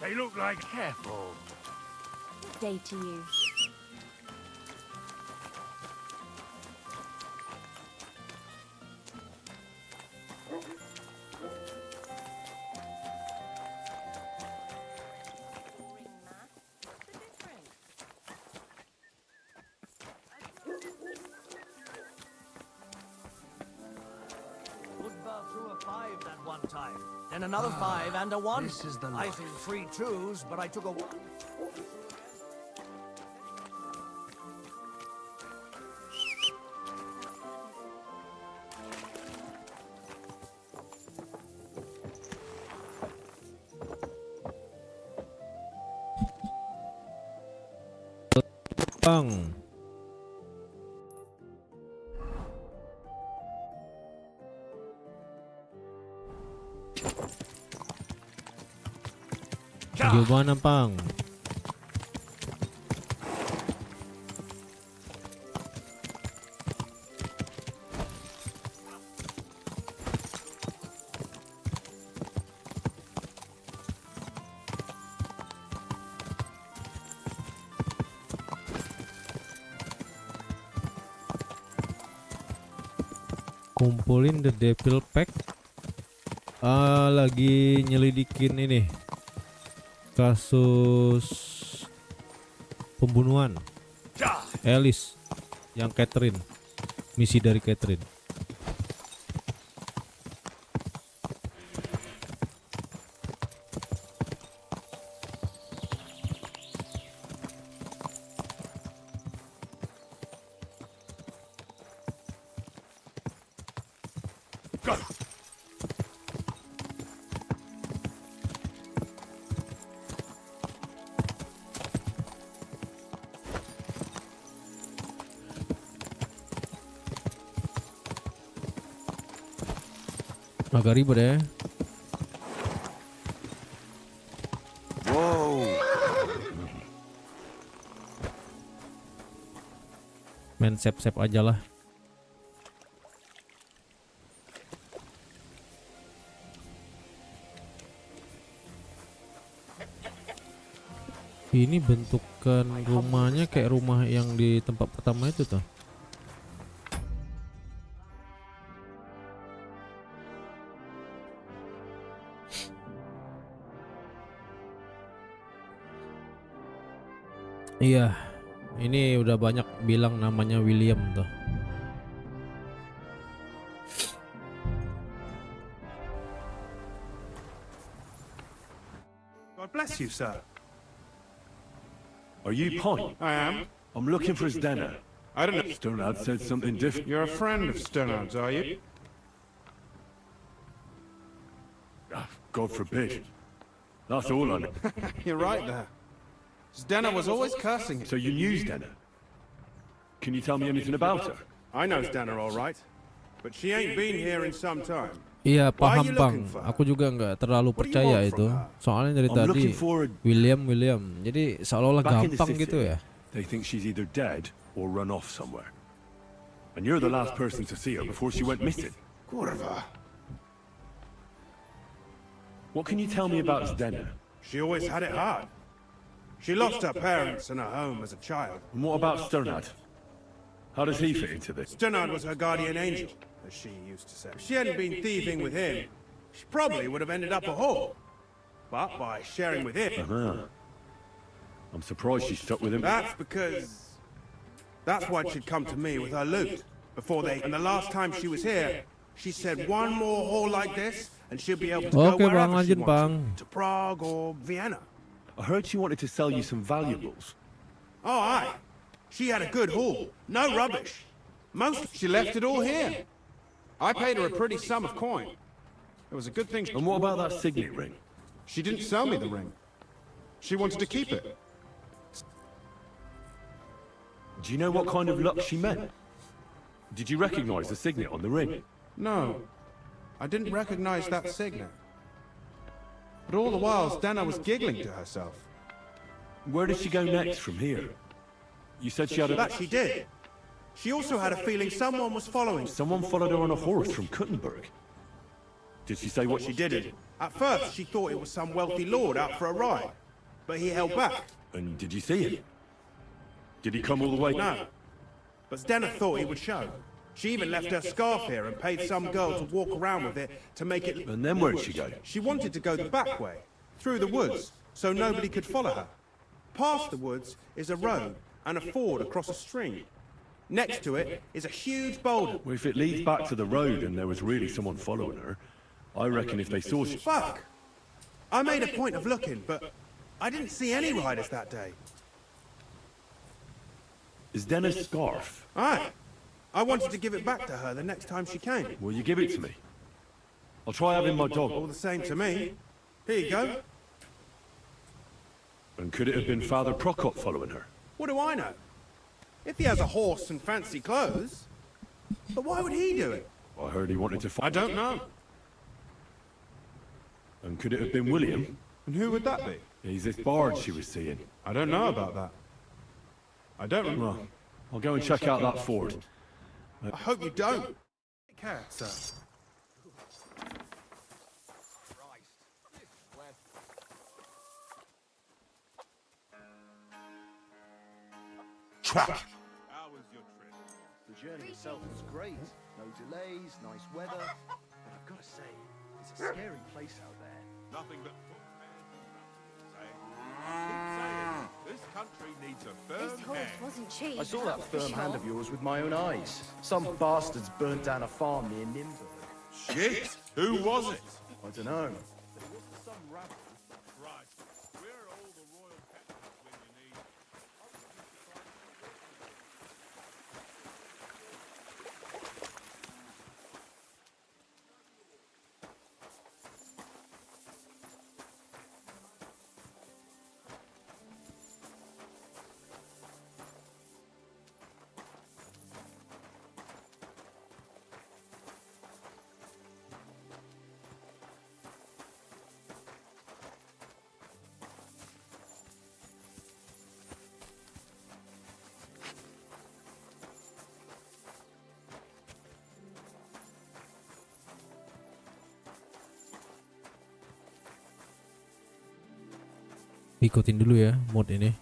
They look like careful. Good day to you. Threw a 5 that one time. Then another 5 and a 1. This is the I life. threw 3 2s, but I took a 1. Bang. Gimana, Pang? Kumpulin the devil pack. Lagi nyelidikin ini kasus pembunuhan Alice yang Catherine, misi dari Catherine. Agak ribet ya. Wow. Main save aja lah. Ini bentukan rumahnya kayak rumah yang di tempat pertama itu tuh. Iya, ini udah banyak bilang namanya William tuh. God bless you, sir. Are you Pine? I am. I'm looking for Zdena. I don't know. Sternad said something different. You're a friend of Sternard's, are you? God forbid. That's all I know. You're right there. Zdena was always cursing. So you knew Zdena? Can you tell me anything about her? I know Zdena all right, but she ain't been here in some time. Iya paham bang, aku juga nggak terlalu percaya itu. Soalnya dari tadi William, jadi seolah-olah gampang gitu ya. They think she's either dead or run off somewhere. And you're the last person to see her before she went missing. Kurva. What can you tell me about Zdena? She always had it hard. She lost her parents and her home as a child. And what about Sternad? How does he fit into this? Sternard was her guardian angel, as she used to say. If she hadn't been thieving with him, she probably would have ended up a whore. But by sharing with him... I'm surprised she stuck with him. That's why she'd come to me with her loot. And the last time she was here, she said one more haul like this, and she'll be able to go wherever she wants. To Prague or Vienna. I heard she wanted to sell you some valuables. Oh, aye. She had a good haul. No rubbish. She left it all here. I paid her a pretty sum of coin. It was a good thing. And what about that signet ring? She didn't sell me the ring. She wanted to keep it. Do you know what kind of luck she meant? Did you recognize the signet on the ring? No. I didn't recognize that signet. But all the while, Zdena was giggling to herself. Where did she go next from here? You said she had a... That she did. She also had a feeling someone was following. Someone followed her on a horse from Kuttenberg. Did she say what she did? At first, she thought it was some wealthy lord out for a ride. But he held back. And did you see him? Did he come all the way? No. But Zdena thought he would show. She even left her scarf here and paid some girl to walk around with it to make it... And then where'd she go? She wanted to go the back way, through the woods, so nobody could follow her. Past the woods is a road and a ford across a stream. Next to it is a huge boulder. Well, if it leads back to the road and there was really someone following her, I reckon if they saw she... Fuck! I made a point of looking, but I didn't see any riders that day. Is Dena's scarf? Aye. I wanted to give it back to her the next time she came. Will you give it to me? I'll try having my dog. All the same to me. Here you go. And could it have been Father Prokop following her? What do I know? If he has a horse and fancy clothes. But why would he do it? I heard he wanted to fight. I don't know. And could it have been William? And who would that be? He's this bard she was seeing. I don't know about that. I don't remember. Well, I'll go and check out that ford. I hope you don't. Take care, sir. Truck. How was your trip? The journey itself was great. No delays, nice weather. But I've got to say, it's a scary place out there. Nothing but keep saying, this country needs a firm This horse hand. wasn't cheap. I saw that firm hand of yours with my own eyes. Some bastards burnt down a farm near Nimburg. Shit! Who was it? I don't know. Right. Where are all the royal captains when you need? Ikutin dulu ya mod ini.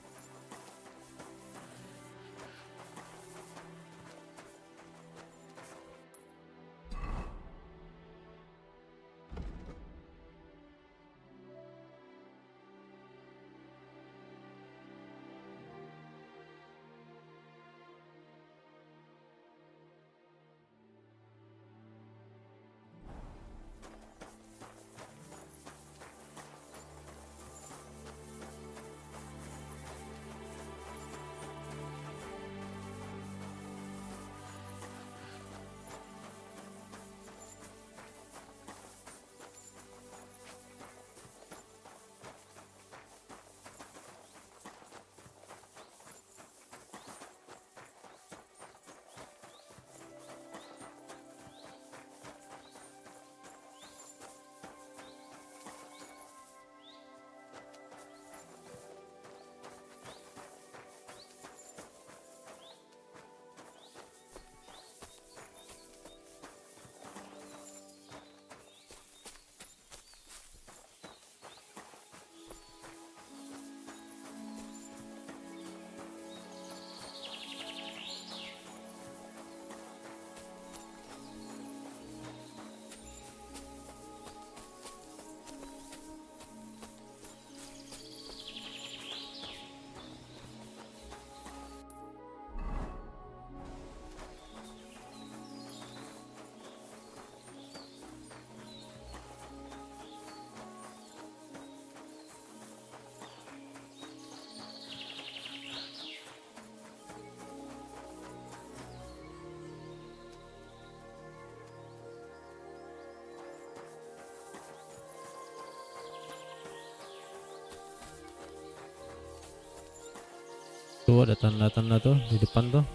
Tuh ada tanda-tanda tuh di depan tuh.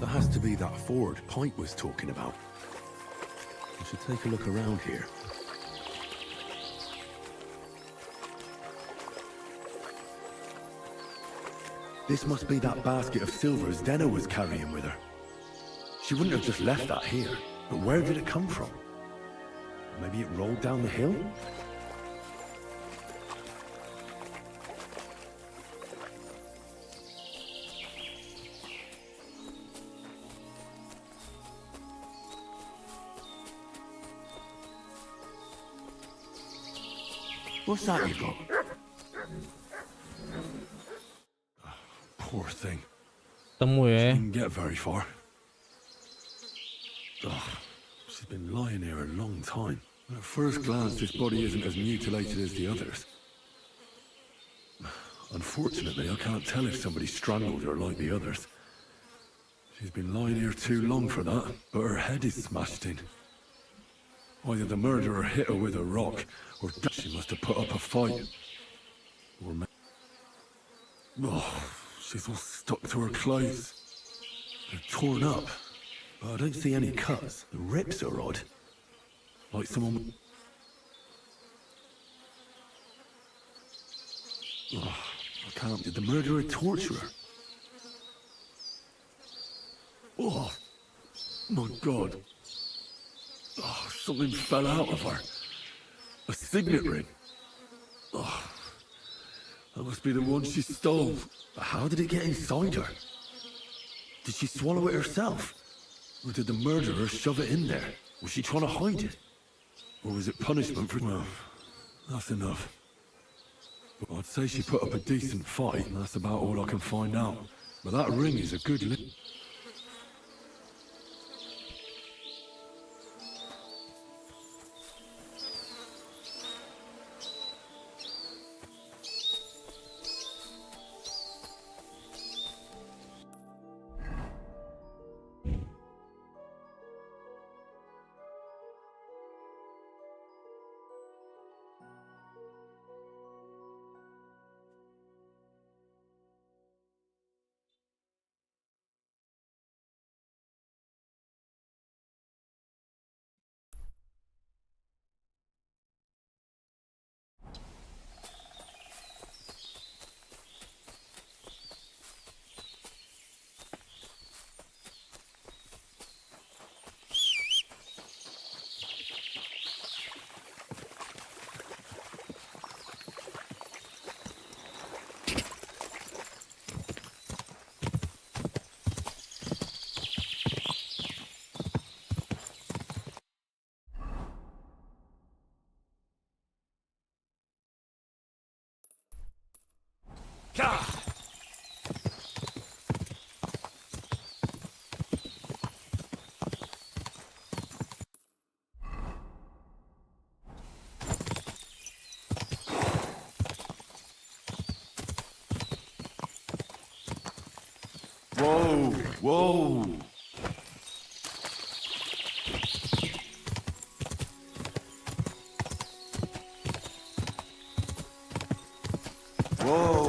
That has to be that Ford Pike was talking about. I should take a look around here. This must be that basket of silvers Denna was carrying with her. She wouldn't have just left that here, but where did it come from? Maybe it rolled down the hill? What's that you got? Poor thing. Temu ya. She didn't get very far. She's been lying here a long time. At first glance, this body isn't as mutilated as the others. Unfortunately, I can't tell if somebody strangled her like the others. She's been lying here too long for that, but her head is smashed in. Either the murderer hit her with a rock, or she must have put up a fight. Or she's all stuck to her clothes. They're torn up, but I don't see any cuts. The rips are odd. Like someone... I can't... Did the murderer torture her? Oh, my God. Something fell out of her. A signet ring. That must be the one she stole. But how did it get inside her? Did she swallow it herself? Or did the murderer shove it in there? Was she trying to hide it? Or was it punishment for... Well, that's enough. But I'd say she put up a decent fight, and that's about all I can find out. But that ring is a good Whoa, whoa. Whoa.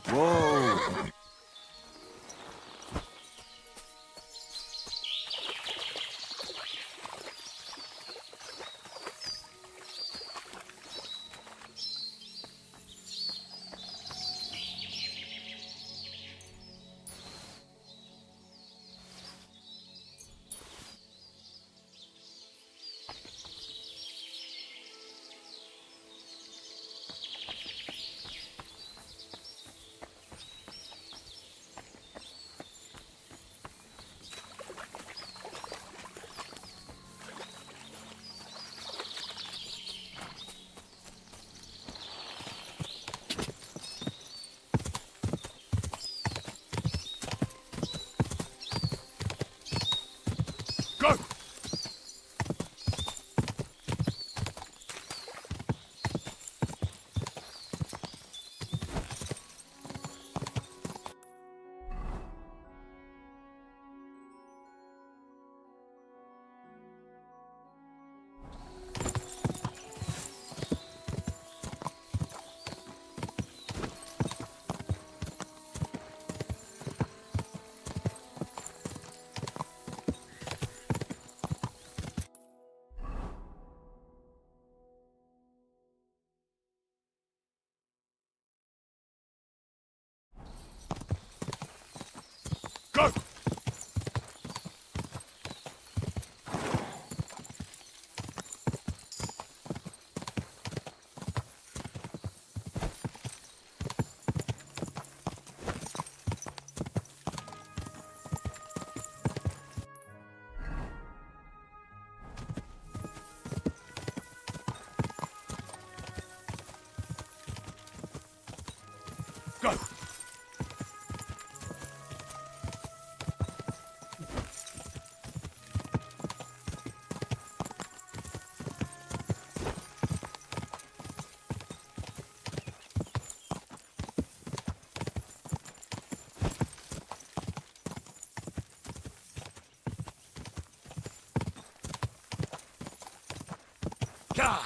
Whoa! Go! Go! God!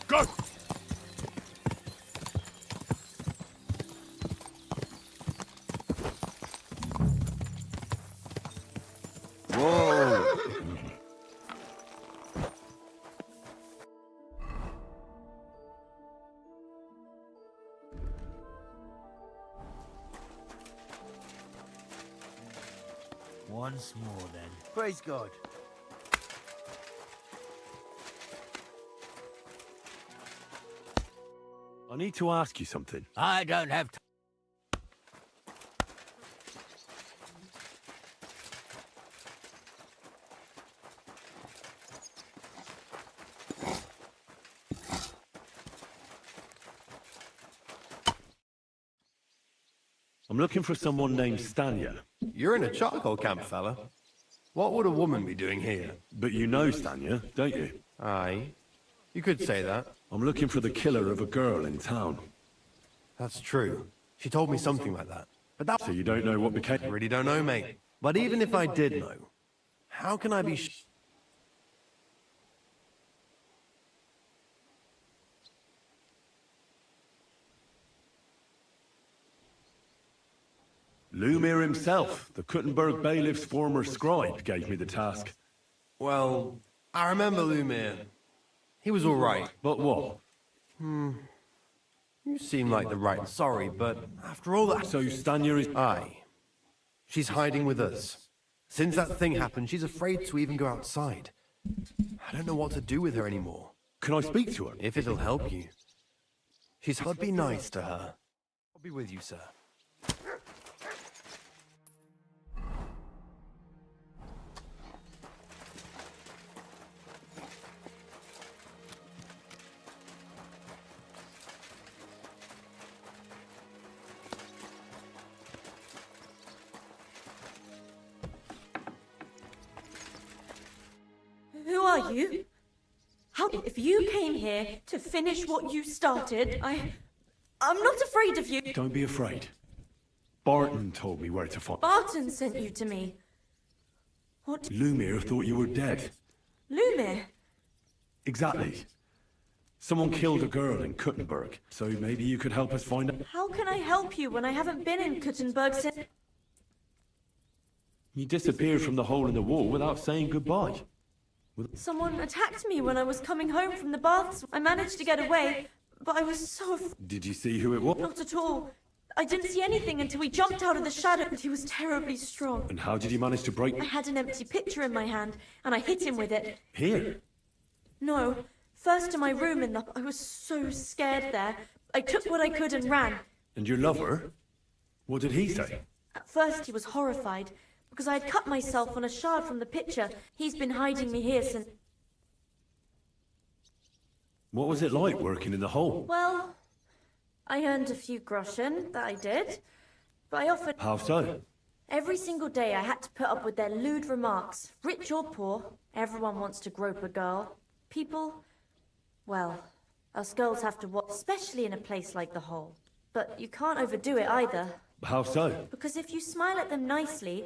Go! Whoa! Once more, then. Praise God. I need to ask you something. I don't have time. I'm looking for someone named Stanya. You're in a charcoal camp, fella. What would a woman be doing here? But you know Stanya, don't you? Aye. You could say that. I'm looking for the killer of a girl in town. That's true. She told me something like that. But that... So you don't know what became... I really don't know, mate. But even if I did know, how can I be Lumir himself, the Kuttenberg bailiff's former scribe, gave me the task. Well, I remember Lumir. He was all right. But what? You seem like the right... Sorry, but after all that... So Stanya is... Aye. She's hiding with us. Since that thing happened, she's afraid to even go outside. I don't know what to do with her anymore. Can I speak to her? If it'll help you. She's hard. Be nice to her. I'll be with you, sir. are you? How if you came here to finish what you started, I'm not afraid of you. Don't be afraid. Barton told me where to find... Barton sent you to me. What? Lumir thought you were dead. Lumir? Exactly. Someone killed a girl in Kuttenberg, so maybe you could help us find out. How can I help you when I haven't been in Kuttenberg since... You disappeared from the hole in the wall without saying goodbye. Someone attacked me when I was coming home from the baths. I managed to get away, but I was so... Did you see who it was? Not at all. I didn't see anything until he jumped out of the shadow, and he was terribly strong. And how did you manage to break... I had an empty pitcher in my hand, and I hit him with it. Here? No. First to my room in the... I was so scared there. I took what I could and ran. And your lover? What did he say? At first he was horrified, because I had cut myself on a shard from the pitcher. He's been hiding me here since... What was it like working in the hole? Well, I earned a few groschen, that I did. But I offered... How so? Every single day I had to put up with their lewd remarks. Rich or poor, everyone wants to grope a girl. People... Well, us girls have to watch, especially in a place like the hole. But you can't overdo it either. How so? Because if you smile at them nicely,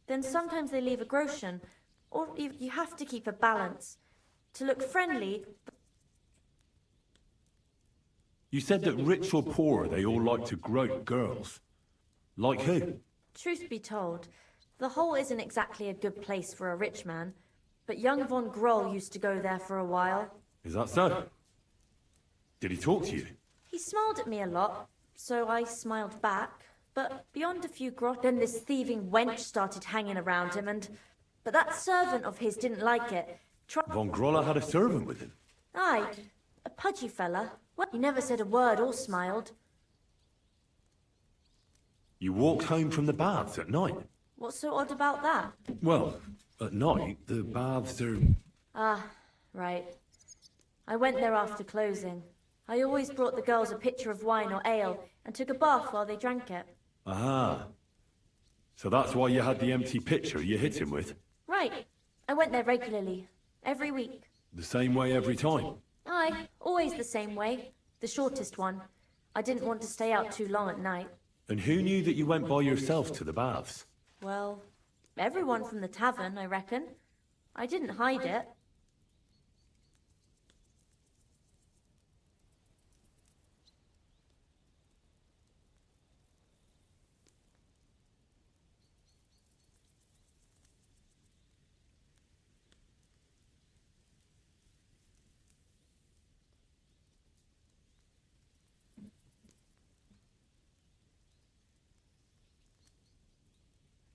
then sometimes they leave a groschen. Or you have to keep a balance. To look friendly... You said that rich or poor, they all like to grope girls. Like who? Truth be told, the hole isn't exactly a good place for a rich man. But young von Groll used to go there for a while. Is that so? Did he talk to you? He smiled at me a lot, so I smiled back. But beyond a few then this thieving wench started hanging around him, but that servant of his didn't like it. Von Groller had a servant with him? Aye, a pudgy fella. Well, he never said a word or smiled. You walked home from the baths at night? What's so odd about that? Well, at night, the baths are... Ah, right. I went there after closing. I always brought the girls a pitcher of wine or ale and took a bath while they drank it. Aha. So that's why you had the empty pitcher you hit him with? Right. I went there regularly. Every week. The same way every time? Aye, always the same way. The shortest one. I didn't want to stay out too long at night. And who knew that you went by yourself to the baths? Well, everyone from the tavern, I reckon. I didn't hide it.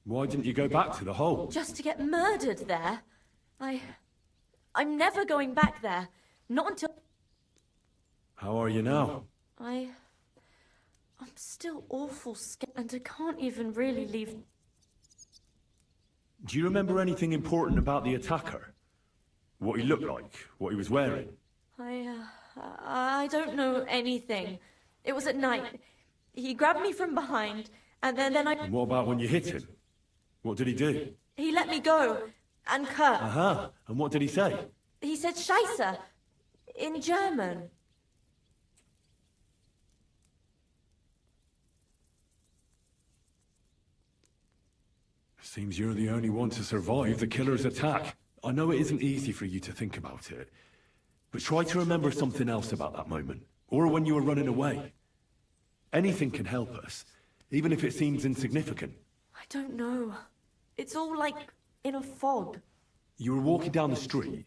Why didn't you go back to the hole? Just to get murdered there? I'm never going back there. Not until... How are you now? I'm still awful scared, and I can't even really leave... Do you remember anything important about the attacker? What he looked like? What he was wearing? I don't know anything. It was at night. He grabbed me from behind, and then I... And what about when you hit him? What did he do? He let me go, and cut. Aha, and what did he say? He said Scheisse, in German. Seems you're the only one to survive the killer's attack. I know it isn't easy for you to think about it, but try to remember something else about that moment, or when you were running away. Anything can help us, even if it seems insignificant. I don't know. It's all like in a fog. You were walking down the street.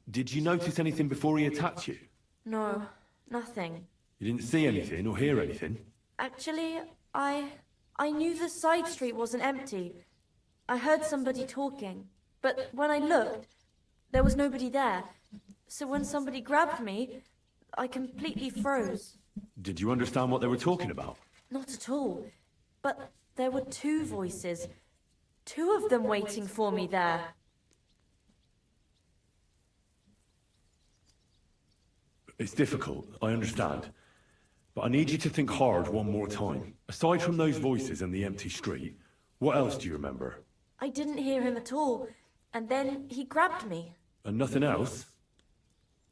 Did you notice anything before he attacked you? No, nothing. You didn't see anything or hear anything? Actually, I knew the side street wasn't empty. I heard somebody talking, but when I looked, there was nobody there. So when somebody grabbed me, I completely froze. Did you understand what they were talking about? Not at all. But there were two voices. Two of them waiting for me there. It's difficult, I understand. But I need you to think hard one more time. Aside from those voices and the empty street, what else do you remember? I didn't hear him at all. And then he grabbed me. And nothing else?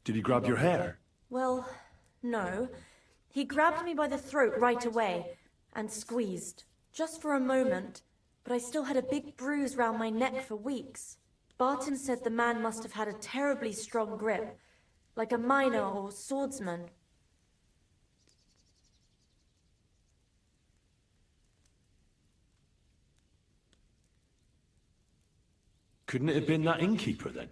Did he grab your hair? Well, no. He grabbed me by the throat right away and squeezed, just for a moment, but I still had a big bruise round my neck for weeks. Barton said the man must have had a terribly strong grip, like a miner or swordsman. Couldn't it have been that innkeeper then?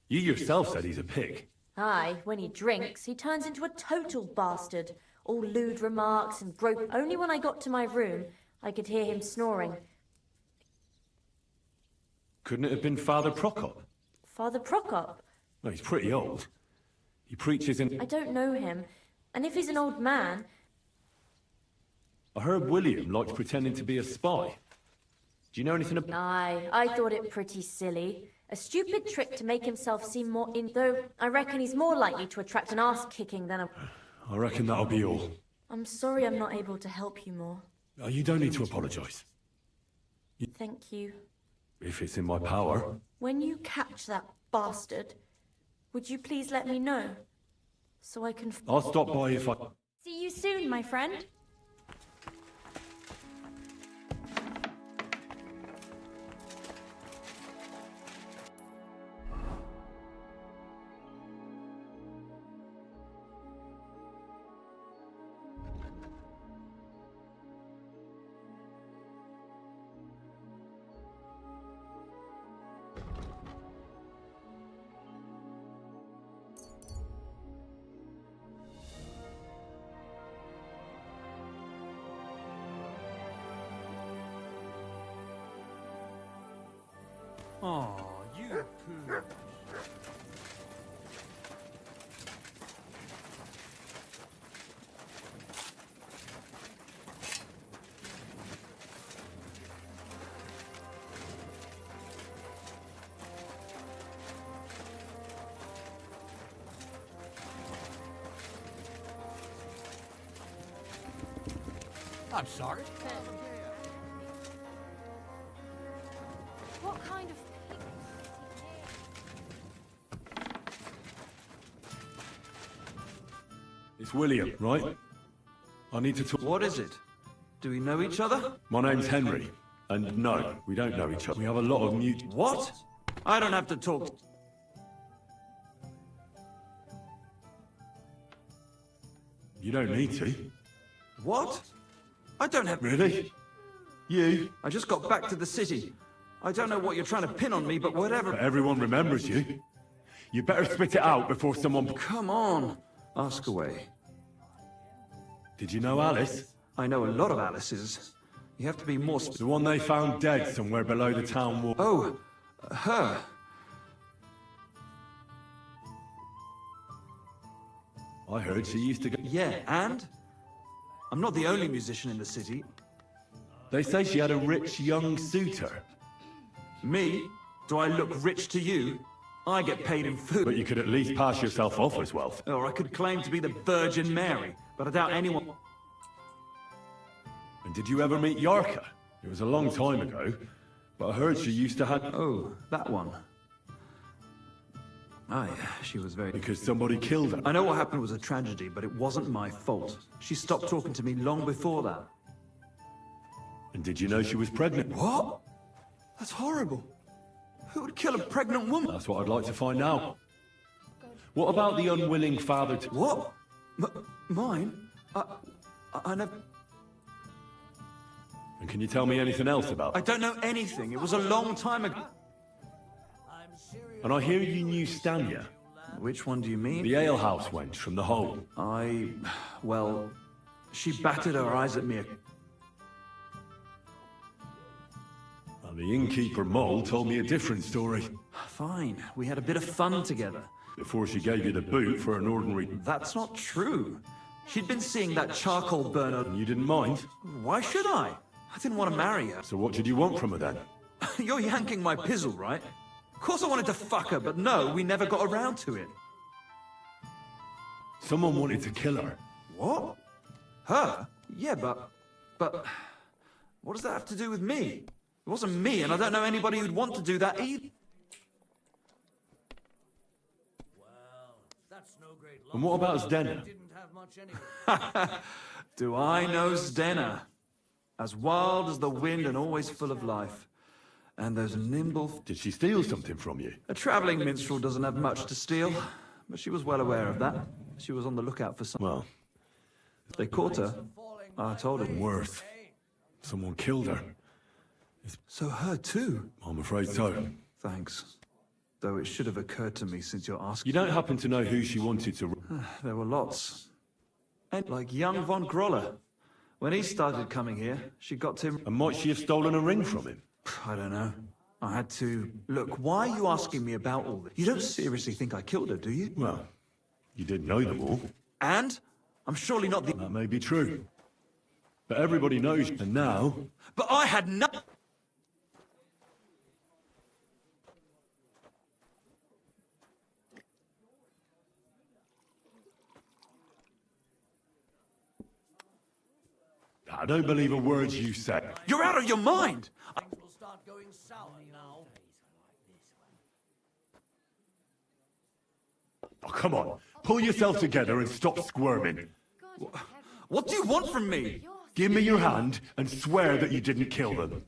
You yourself said he's a pig. Aye, when he drinks, he turns into a total bastard. All lewd remarks and grope. Only when I got to my room, I could hear him snoring. Couldn't it have been Father Prokop? Father Prokop? Well, he's pretty old. He preaches in... I don't know him. And if he's an old man... I heard William likes pretending to be a spy. Do you know anything about... Aye, I thought it pretty silly. A stupid trick to make himself seem more in... Though, I reckon he's more likely to attract an ass-kicking than a... I reckon that'll be all. I'm sorry I'm not able to help you more. Oh, you don't need to apologise. Thank you. If it's in my power. When you catch that bastard, would you please let me know? So I can... I'll stop by if I... See you soon, my friend. Oh, you poo. I'm sorry. What kind of pig? It's William, right? I need to talk... What is it? Do we know each other? My name's Henry. And no, we don't know each other. We have a lot of mutual... What? I don't have to talk... You don't need to. What? I don't have... Really? You? I just got back to the city. I don't know what you're trying to pin on me, but whatever... But everyone remembers you. You better spit it out before someone... Come on. Ask away. Did you know Alice? I know a lot of Alice's. You have to be more... The one they found dead somewhere below the town wall. Oh, her. I heard she used to go... Yeah, and? I'm not the only musician in the city. They say she had a rich young suitor. Me? Do I look rich to you? I get paid in food. But you could at least pass yourself off as wealth. Or I could claim to be the Virgin Mary, but I doubt anyone... And did you ever meet Yarka? It was a long time ago, but I heard she used to have... Oh, that one. Aye, she was very... Because somebody killed her. I know what happened was a tragedy, but it wasn't my fault. She stopped talking to me long before that. And did you know she was pregnant? What? That's horrible. Who would kill a pregnant woman? That's what I'd like to find out. What about the unwilling father to... What? Mine? I never... And can you tell me anything else about I don't know anything. It was a long time ago. And I hear you knew Stanya. Which one do you mean? The alehouse wench from the hole. Well, she batted her eyes at me. And the innkeeper Mole told me a different story. Fine. We had a bit of fun together. Before she gave you the boot for an ordinary... That's not true. She'd been seeing that charcoal burner. And you didn't mind? Why should I? I didn't want to marry her. So what did you want from her then? You're yanking my pizzle, right? Of course I wanted to fuck her, but no, we never got around to it. Someone wanted to kill her. What? Her? Yeah, but... What does that have to do with me? It wasn't me, and I don't know anybody who'd want to do that either. And what about Zdenna? Do I know Zdenna? As wild as the wind and always full of life. And those nimble... Did she steal something from you? A travelling minstrel doesn't have much to steal, but she was well aware of that. She was on the lookout for some... Well... They caught her. I told her. Worth. Someone killed her. So her too? I'm afraid so. Thanks. Though it should have occurred to me since you're asking... You don't happen to know who she wanted to... There were lots. And like young von Groller. When he started coming here, she got him... And might she have stolen a ring from him? I don't know. I had to... Look, why are you asking me about all this? You don't seriously think I killed her, do you? Well, you did know them all. And? I'm surely not the... That may be true. But everybody knows, and now... But I had no... I don't believe a word you say. You're out of your mind! Oh, come on. Pull yourself together and stop squirming. What do you want from me? Give me your hand and swear that you didn't kill them.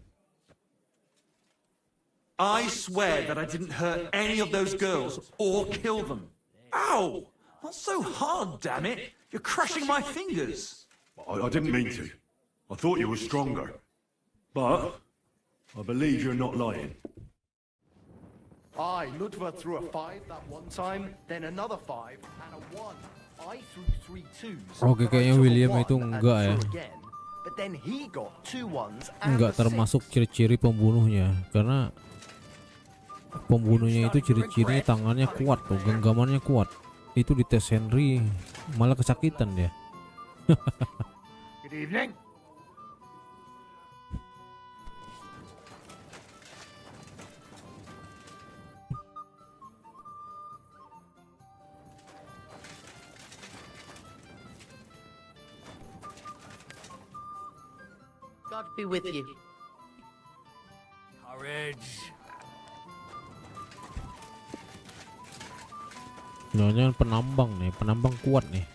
I swear that I didn't hurt any of those girls or kill them. Ow! Not so hard, damn it! You're crushing my fingers. I didn't mean to. I thought you were stronger. But I believe you're not lying. I, Ludwig, threw a 5 that one time, then another 5 and a 1. I threw 3 2s. Oke, kayaknya William itu enggak ya. But then he got 2 1s and Enggak termasuk ciri-ciri pembunuhnya, karena pembunuhnya itu ciri-cirinya tangannya kuat tuh, genggamannya kuat. Itu di tes Henry malah kesakitan dia. Good evening. God be with you. Courage. Jangan penambang nih, penambang kuat nih.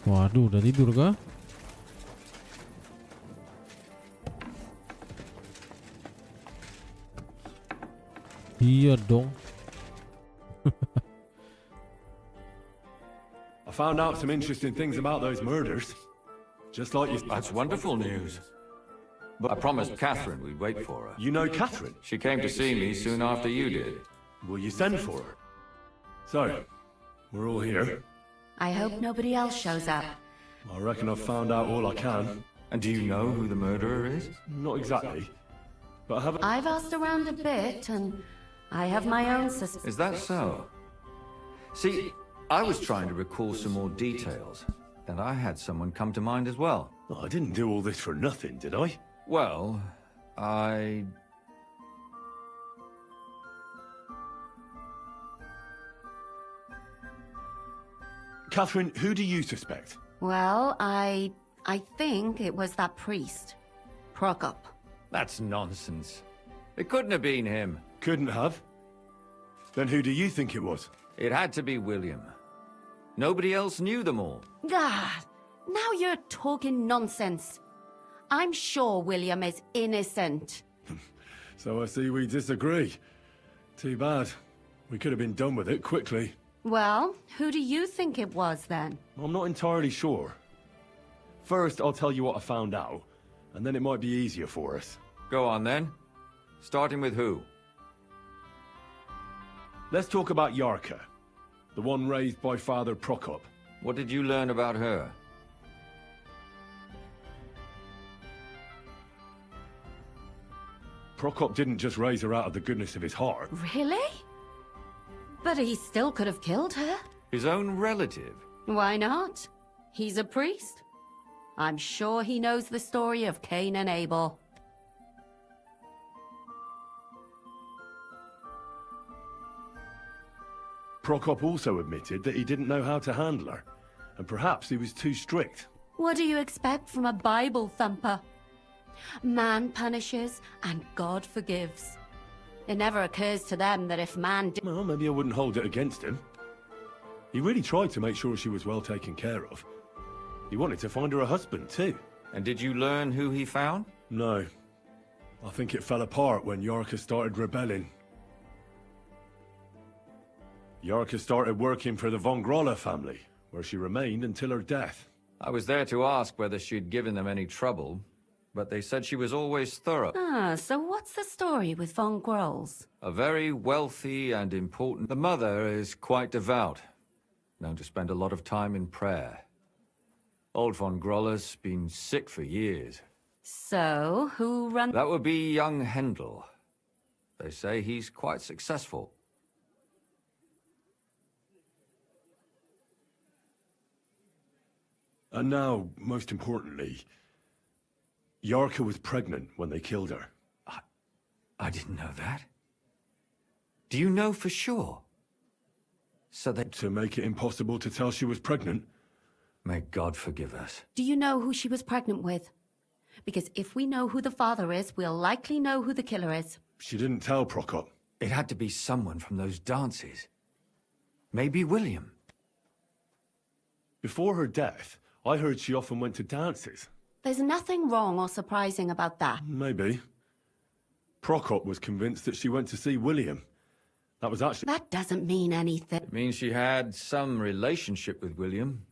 Waduh, udah tidur kah? Iya dong. I found out some interesting things about those murders. Just like you... That's wonderful news. But I promised Catherine we'd wait for her. You know Catherine? She came to see me soon after you did. Will you send for her? So, we're all here. I hope nobody else shows up. I reckon I've found out all I can. And do you know who the murderer is? Not exactly. But I haven't... I've asked around a bit, and I have my own suspicions. Is that so? See, I was trying to recall some more details, and I had someone come to mind as well. I didn't do all this for nothing, did I? Well, Catherine, who do you suspect? Well, I think it was that priest, Prokop. That's nonsense. It couldn't have been him. Couldn't have? Then who do you think it was? It had to be William. Nobody else knew them all. God, now you're talking nonsense. I'm sure William is innocent. So I see we disagree. Too bad. We could have been done with it quickly. Well, who do you think it was then? I'm not entirely sure. First, I'll tell you what I found out, and then it might be easier for us. Go on then. Starting with who? Let's talk about Yarka, the one raised by Father Prokop. What did you learn about her? Prokop didn't just raise her out of the goodness of his heart. Really? But he still could have killed her. His own relative? Why not? He's a priest. I'm sure he knows the story of Cain and Abel. Prokop also admitted that he didn't know how to handle her, and perhaps he was too strict. What do you expect from a Bible thumper? Man punishes and God forgives. It never occurs to them that if man did... Well, maybe I wouldn't hold it against him. He really tried to make sure she was well taken care of. He wanted to find her a husband, too. And did you learn who he found? No. I think it fell apart when Yarka started rebelling. Yarka started working for the von Groller family, where she remained until her death. I was there to ask whether she'd given them any trouble, but they said she was always thorough. Ah, so what's the story with von Grolls? A very wealthy and important... The mother is quite devout, known to spend a lot of time in prayer. Old von Groller's been sick for years. So, who run... That would be young Hendel. They say he's quite successful. And now, most importantly, Yarka was pregnant when they killed her. I didn't know that. Do you know for sure? So that... To make it impossible to tell she was pregnant? May God forgive us. Do you know who she was pregnant with? Because if we know who the father is, we'll likely know who the killer is. She didn't tell Prokop. It had to be someone from those dances. Maybe William. Before her death, I heard she often went to dances. There's nothing wrong or surprising about that. Maybe. Prokop was convinced that she went to see William. That was actually... That doesn't mean anything. It means she had some relationship with William.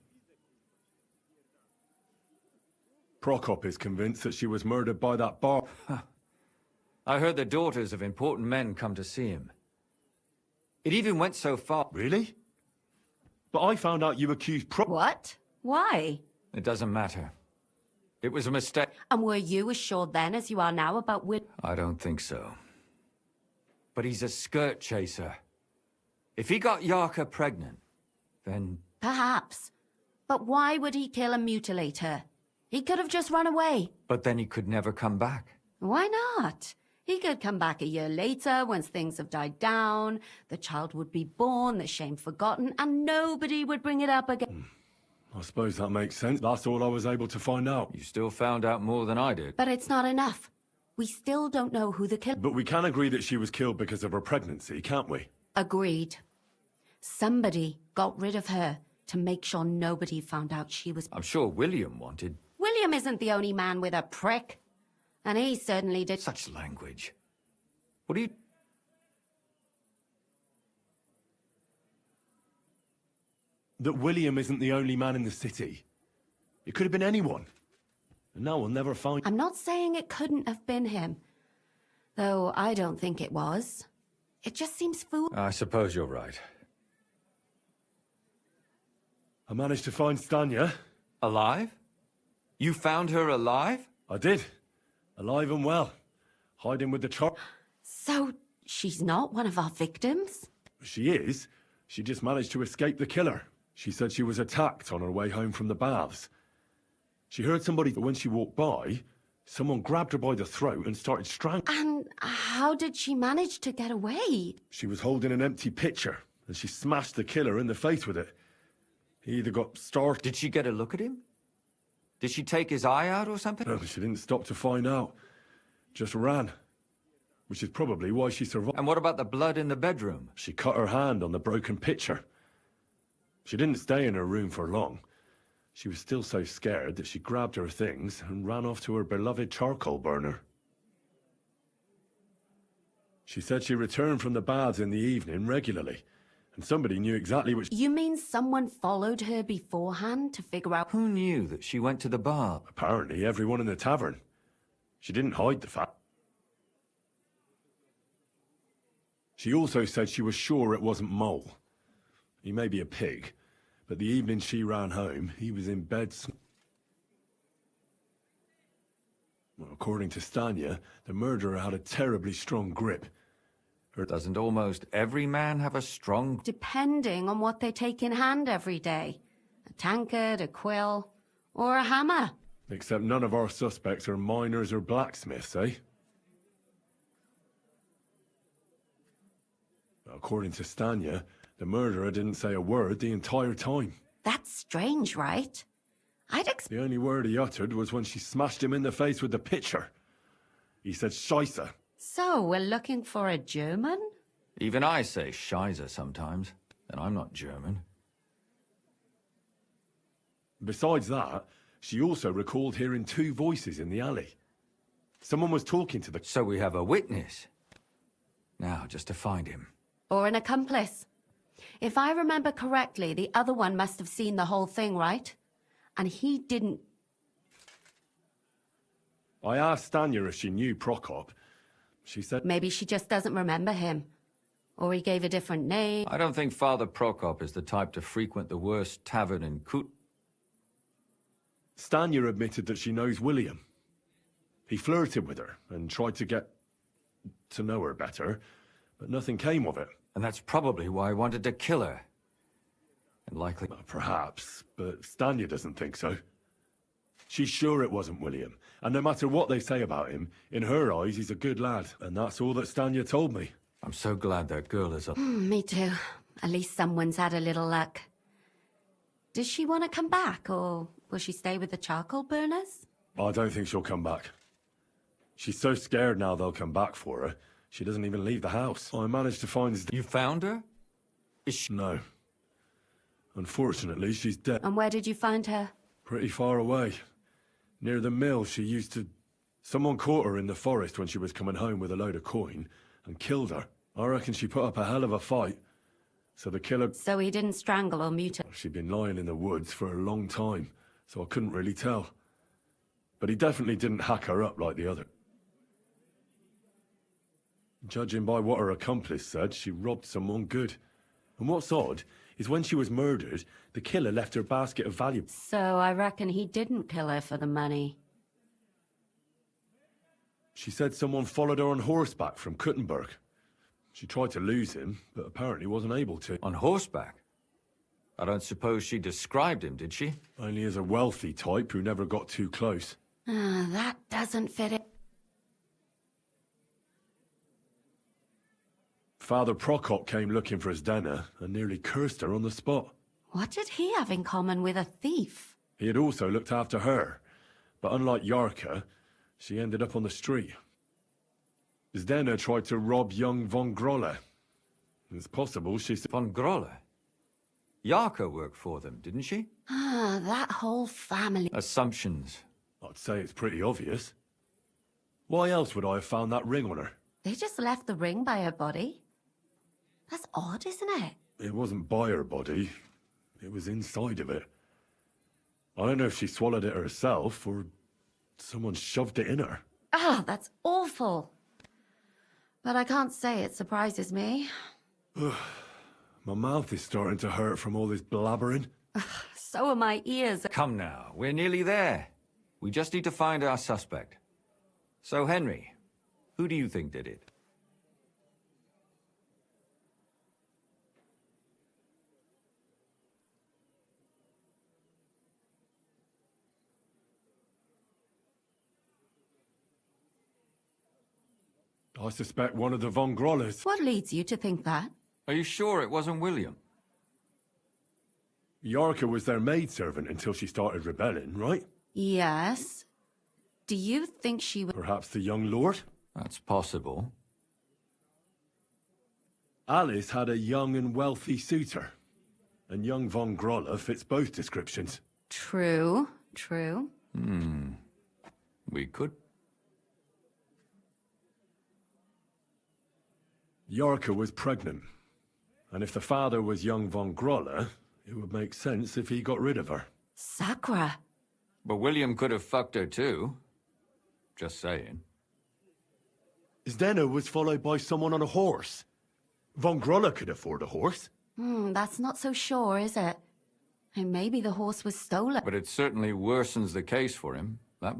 Prokop is convinced that she was murdered by that bar... I heard the daughters of important men come to see him. It even went so far... Really? But I found out you accused What? Why? It doesn't matter. It was a mistake. And were you as sure then as you are now about I don't think so. But he's a skirt chaser. If he got Yarka pregnant, then... Perhaps. But why would he kill and mutilate her? He could have just run away. But then he could never come back. Why not? He could come back a year later, once things have died down, the child would be born, the shame forgotten, and nobody would bring it up again. I suppose that makes sense. That's all I was able to find out. You still found out more than I did. But it's not enough. We still don't know who the killer... But we can agree that she was killed because of her pregnancy, can't we? Agreed. Somebody got rid of her to make sure nobody found out she was... I'm sure William wanted... William isn't the only man with a prick. And he certainly did... Such language. What do you... That William isn't the only man in the city. It could have been anyone. And now we'll never find... I'm not saying it couldn't have been him. Though I don't think it was. It just seems fool... I suppose you're right. I managed to find Stanya. Alive? You found her alive? I did. Alive and well. Hiding with the char... So, she's not one of our victims? She is. She just managed to escape the killer. She said she was attacked on her way home from the baths. She heard somebody, when she walked by, someone grabbed her by the throat and started strangling. And how did she manage to get away? She was holding an empty pitcher, and she smashed the killer in the face with it. He either got startled... Did she get a look at him? Did she take his eye out or something? No, she didn't stop to find out. Just ran. Which is probably why she survived. And what about the blood in the bedroom? She cut her hand on the broken pitcher. She didn't stay in her room for long. She was still so scared that she grabbed her things and ran off to her beloved charcoal burner. She said she returned from the baths in the evening regularly, and somebody knew exactly which... You mean someone followed her beforehand to figure out... Who knew that she went to the bar? Apparently everyone in the tavern. She didn't hide the fact. She also said she was sure it wasn't Mole. He may be a pig, but the evening she ran home, he was in bed... Well, according to Stanya, the murderer had a terribly strong grip. Doesn't almost every man have a strong... Depending on what they take in hand every day. A tankard, a quill, or a hammer. Except none of our suspects are miners or blacksmiths, eh? According to Stanya, The murderer didn't say a word the entire time. That's strange, right? The only word he uttered was when she smashed him in the face with the pitcher. He said Scheisse. So, we're looking for a German? Even I say Scheisse sometimes, and I'm not German. Besides that, she also recalled hearing 2 voices in the alley. Someone was talking to the... So we have a witness. Now, just to find him. Or an accomplice. If I remember correctly, the other one must have seen the whole thing, right? And he didn't... I asked Stanya if she knew Prokop. She said... Maybe she just doesn't remember him. Or he gave a different name. I don't think Father Prokop is the type to frequent the worst tavern in Kut. Stanya admitted that she knows William. He flirted with her and tried to get to know her better, but nothing came of it. And that's probably why I wanted to kill her. And likely... Perhaps, but Stanya doesn't think so. She's sure it wasn't William, and no matter what they say about him, in her eyes he's a good lad, and that's all that Stanya told me. I'm so glad that girl is up. Me too. At least someone's had a little luck. Does she want to come back, or will she stay with the charcoal burners? I don't think she'll come back. She's so scared now they'll come back for her, she doesn't even leave the house. I managed to find... You found her? Is she... No. Unfortunately, she's dead. And where did you find her? Pretty far away. Near the mill she used to... Someone caught her in the forest when she was coming home with a load of coin and killed her. I reckon she put up a hell of a fight. So the killer... So he didn't strangle or mutilate? She'd been lying in the woods for a long time, so I couldn't really tell. But he definitely didn't hack her up like the other. Judging by what her accomplice said, she robbed someone good. And what's odd is when she was murdered, the killer left her basket of valuables. So I reckon he didn't kill her for the money. She said someone followed her on horseback from Kuttenberg. She tried to lose him, but apparently wasn't able to. On horseback? I don't suppose she described him, did she? Only as a wealthy type who never got too close. That doesn't fit it. Father Prokop came looking for Zdena and nearly cursed her on the spot. What did he have in common with a thief? He had also looked after her, but unlike Yarka, she ended up on the street. Zdena tried to rob young von Grolle. It's possible she's... Von Grolle? Yarka worked for them, didn't she? That whole family... Assumptions. I'd say it's pretty obvious. Why else would I have found that ring on her? They just left the ring by her body? That's odd, isn't it? It wasn't by her body. It was inside of it. I don't know if she swallowed it herself or someone shoved it in her. That's awful. But I can't say it surprises me. My mouth is starting to hurt from all this blabbering. So are my ears. Come now, we're nearly there. We just need to find our suspect. So, Henry, who do you think did it? I suspect one of the von Grolles. What leads you to think that? Are you sure it wasn't William? Yarka was their maidservant until she started rebelling, right? Yes. Do you think she was... Perhaps the young lord? That's possible. Alice had a young and wealthy suitor. And young von Grolle fits both descriptions. True. We could... Yarka was pregnant. And if the father was young von Grolle, it would make sense if he got rid of her. Sakura. But William could have fucked her too. Just saying. Zdena was followed by someone on a horse. Von Grolle could afford a horse. That's not so sure, is it? And maybe the horse was stolen. But it certainly worsens the case for him. That...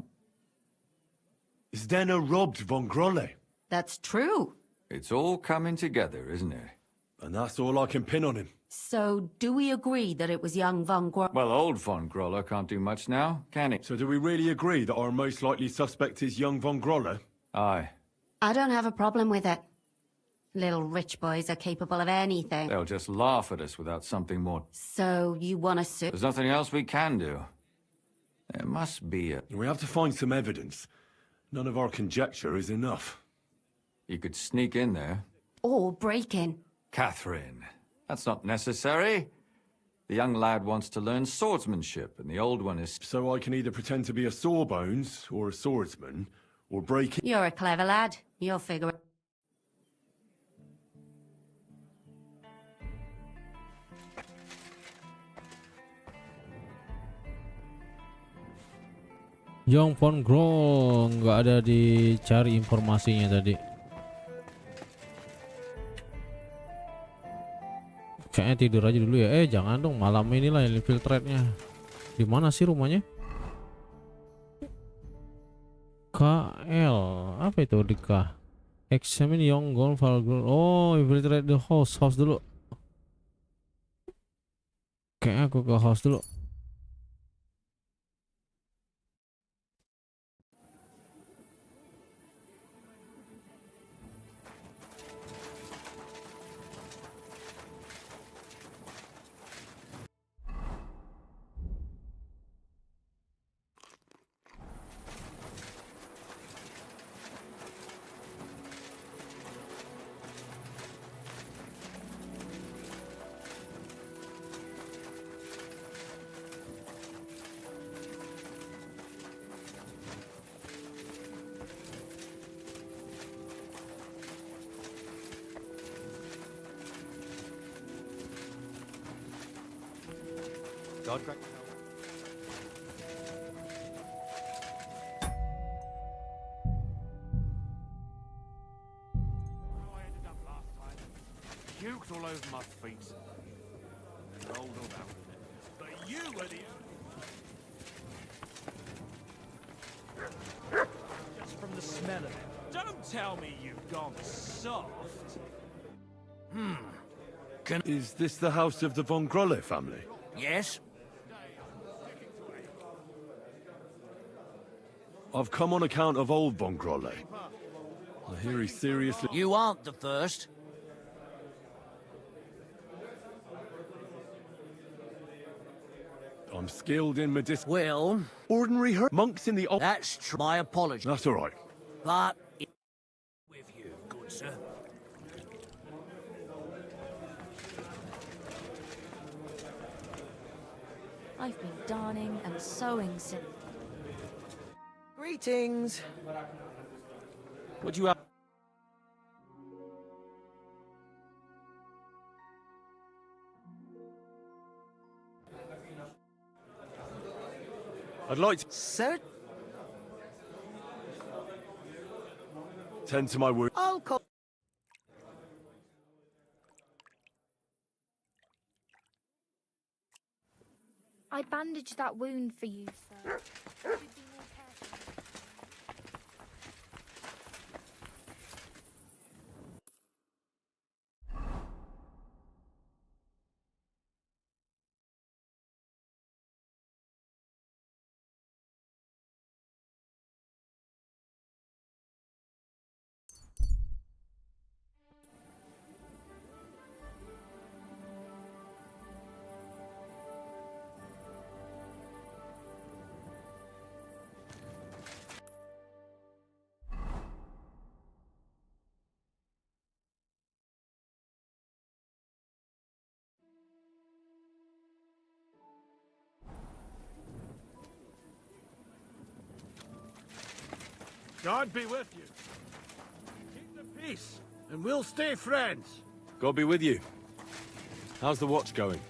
Zdena robbed von Grolle. That's true. It's all coming together, isn't it? And that's all I can pin on him. So, do we agree that it was young von Grolle? Well, old von Grolle can't do much now, can he? So do we really agree that our most likely suspect is young von Grolle? Aye. I don't have a problem with it. Little rich boys are capable of anything. They'll just laugh at us without something more. So you want to sue? There's nothing else we can do. There must be a... We have to find some evidence. None of our conjecture is enough. You could sneak in there. Or break in. Catherine, that's not necessary. The young lad wants to learn swordsmanship, and the old one is... So I can either pretend to be a sawbones, or a swordsman, or break in... You're a clever lad. You'll figure it. Young Von Grow nggak ada dicari informasinya tadi. Kayaknya tidur aja dulu ya. Jangan dong, malam inilah infiltrate-nya. Di mana sih rumahnya? KL apa itu di K? Examine young girl, girl. Oh, infiltrate the house dulu. Kayaknya aku ke house dulu. God grant Puked all over my feet. Rolled all out in it. But you were the... Just from the smell of it. Don't tell me you've gone soft. Is this the house of the Von Grolle family? Yes? I've come on account of old Von Grolle. I hear he's seriously... You aren't the first. I'm skilled in medicinal... Well... Ordinary monks in the... That's true. My apologies. That's all right. But... With you, good sir. I've been darning and sewing since. Greetings. What do you have? I'd like to... Sir? Tend to my wound. I'll call... I bandaged that wound for you, sir. Should be more careful. God be with you. Keep the peace, and we'll stay friends. God be with you. How's the watch going?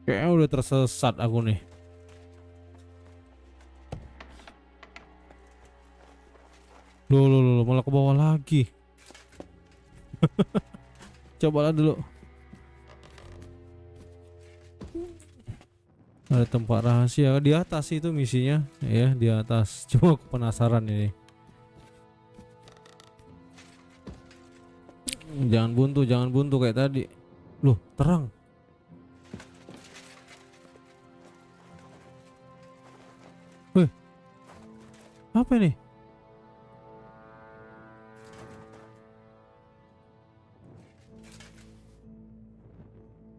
Kayaknya udah tersesat aku nih. Loh, malah ke bawah lagi. Cobalah dulu. Ada tempat rahasia di atas itu misinya, ya di atas. Cuma aku penasaran ini. Jangan buntu kayak tadi. Loh, terang. Wih, apa ini?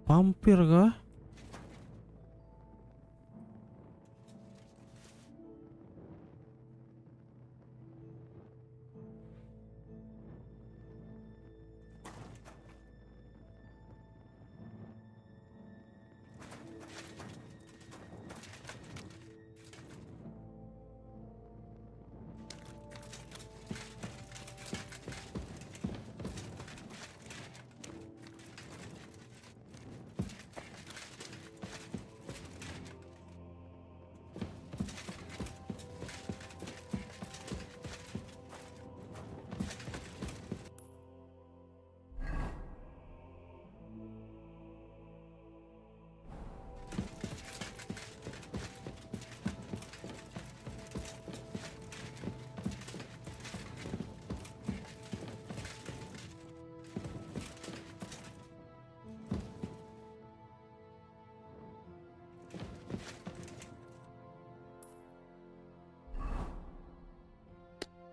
Vampir kah?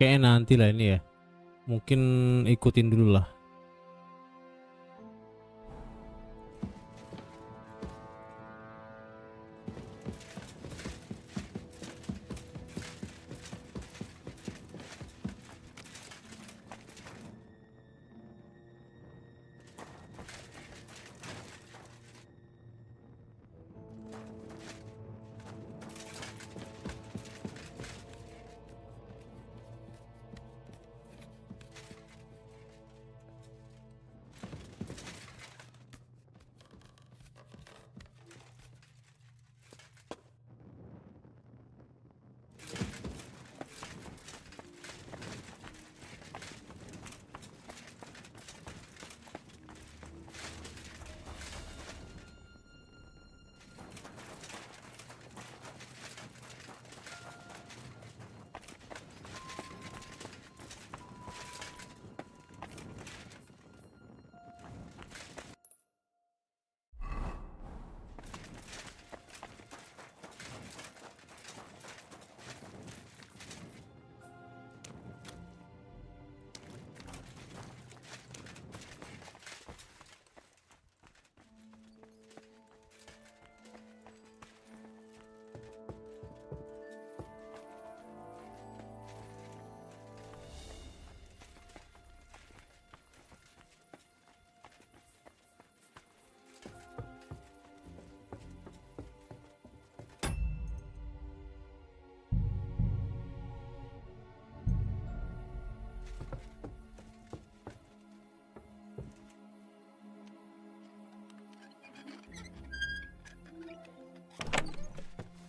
Kayaknya nanti lah ini ya. Mungkin ikutin dulu lah.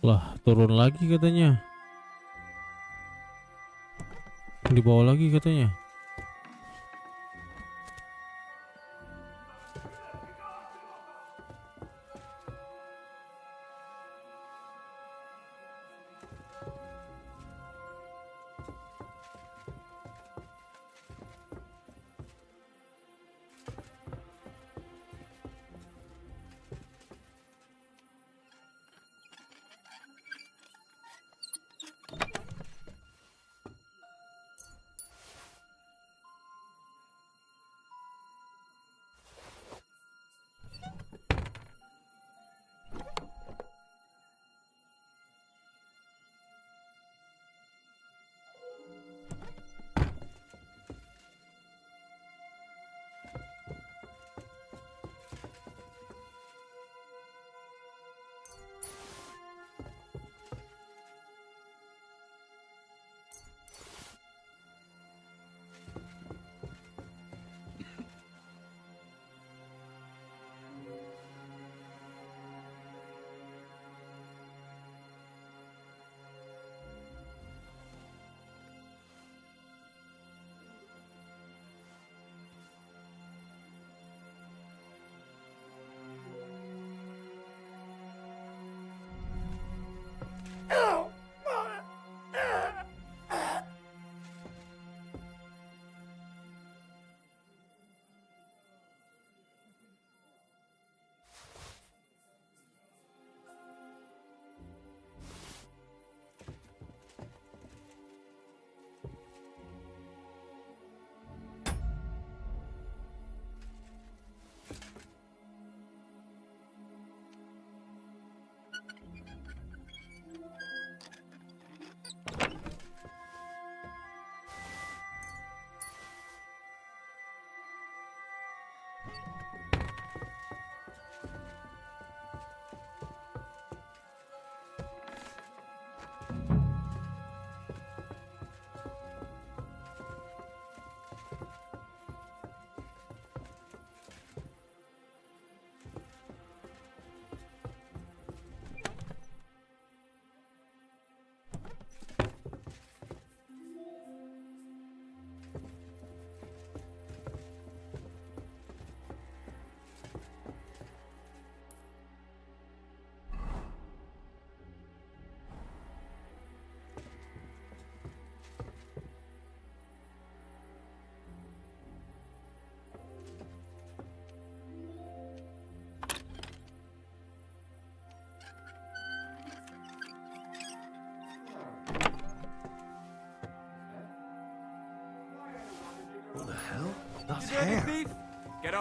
Lah, turun lagi katanya. Di bawah lagi katanya.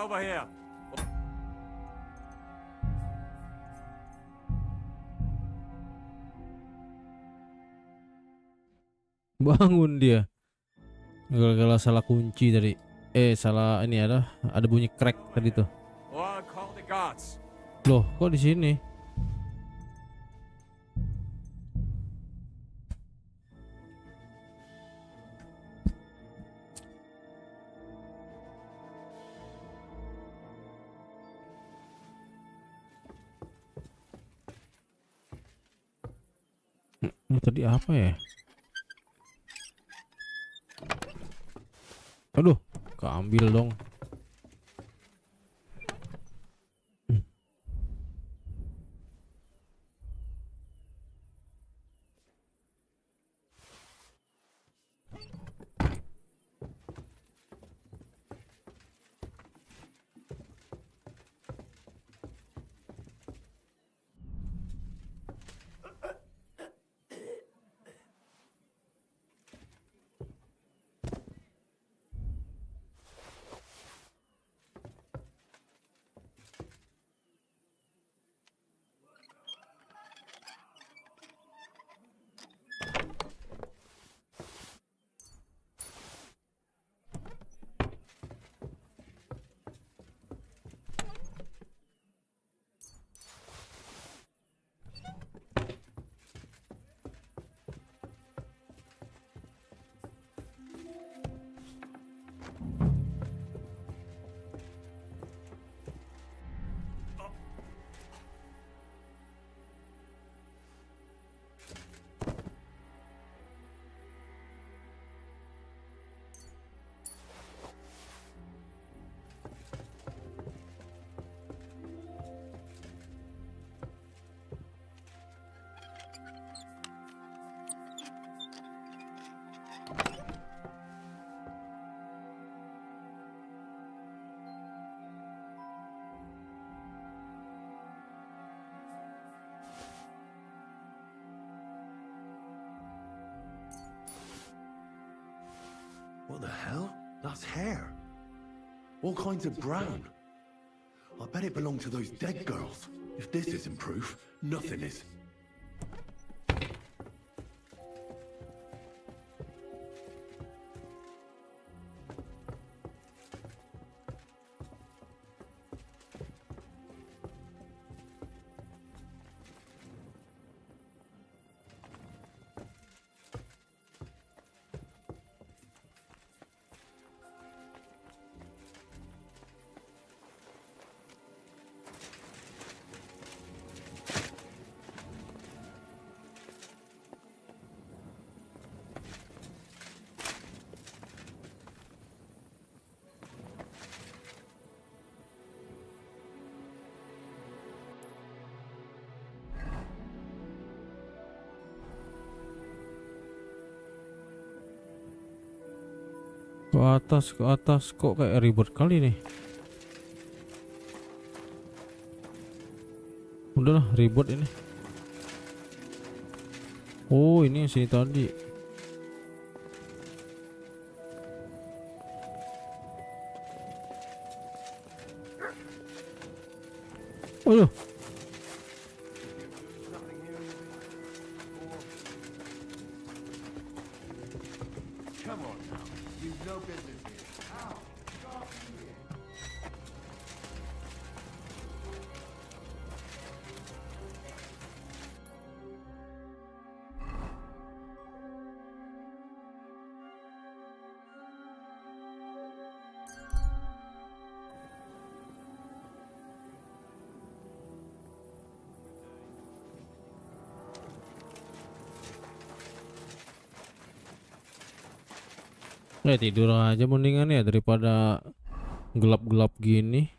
over here. Bangun dia. Gara-gara salah kunci tadi. Salah ini ada bunyi crack tadi tuh. Or I'll call the guards. Loh, kok di sini? Tadi apa ya? Aduh, keambil dong. What the hell? That's hair. All kinds of brown. I bet it belonged to those dead girls. If this isn't proof, nothing is. Ke atas kok kayak ribet kali nih. Udahlah, ribet ini. Oh, ini yang sini tadi. Aduh. Tidur aja mendingan ya daripada gelap-gelap gini.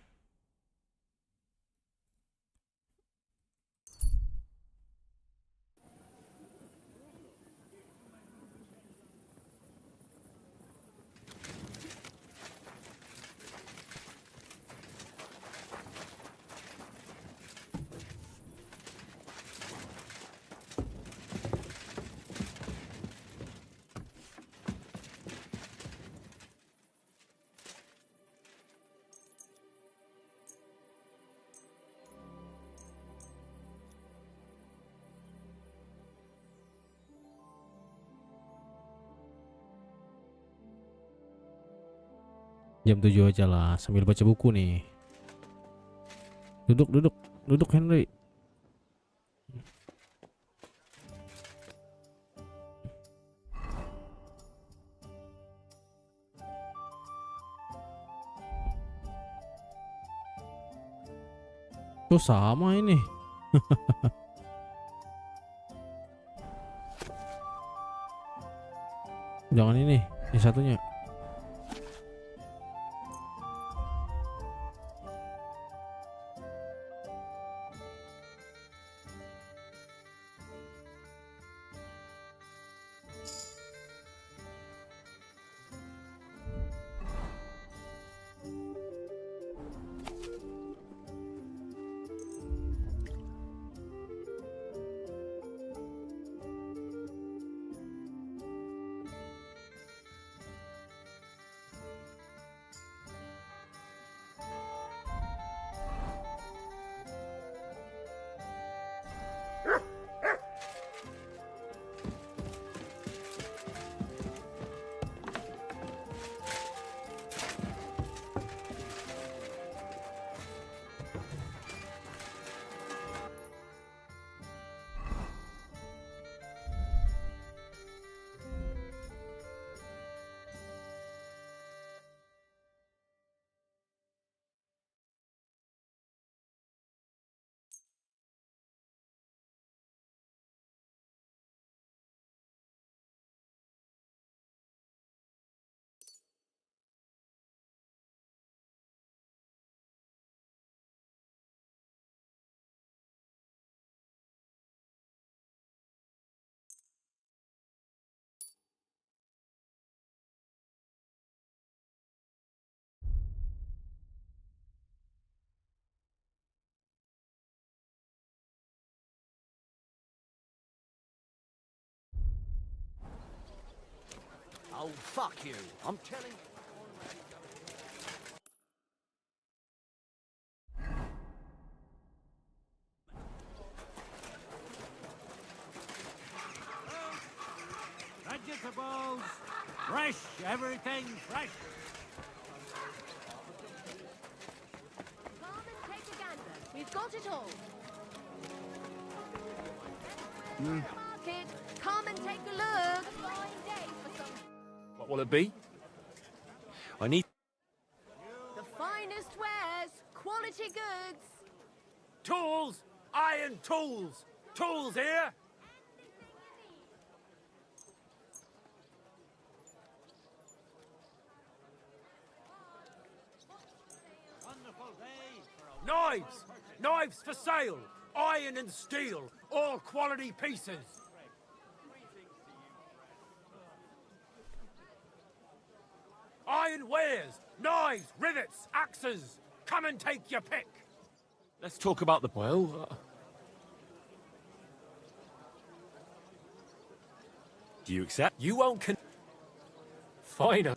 Jam 7 aja lah, sambil baca buku nih. Duduk Henry. Oh sama ini. Jangan ini satunya. Oh, fuck you. I'm telling you. Vegetables, fresh, everything fresh. Come and take a gander. We've got it all. Market, come and take a look. Fine day for some. What will it be? I need The finest wares, quality goods. tools, iron tools. Tools here. Knives! Knives for sale! Iron and steel, all quality pieces. Iron wares, knives, rivets, axes. Come and take your pick. Let's talk about the... Do you accept? You won't Fine.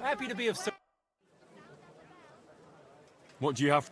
Happy to be of service. What do you have?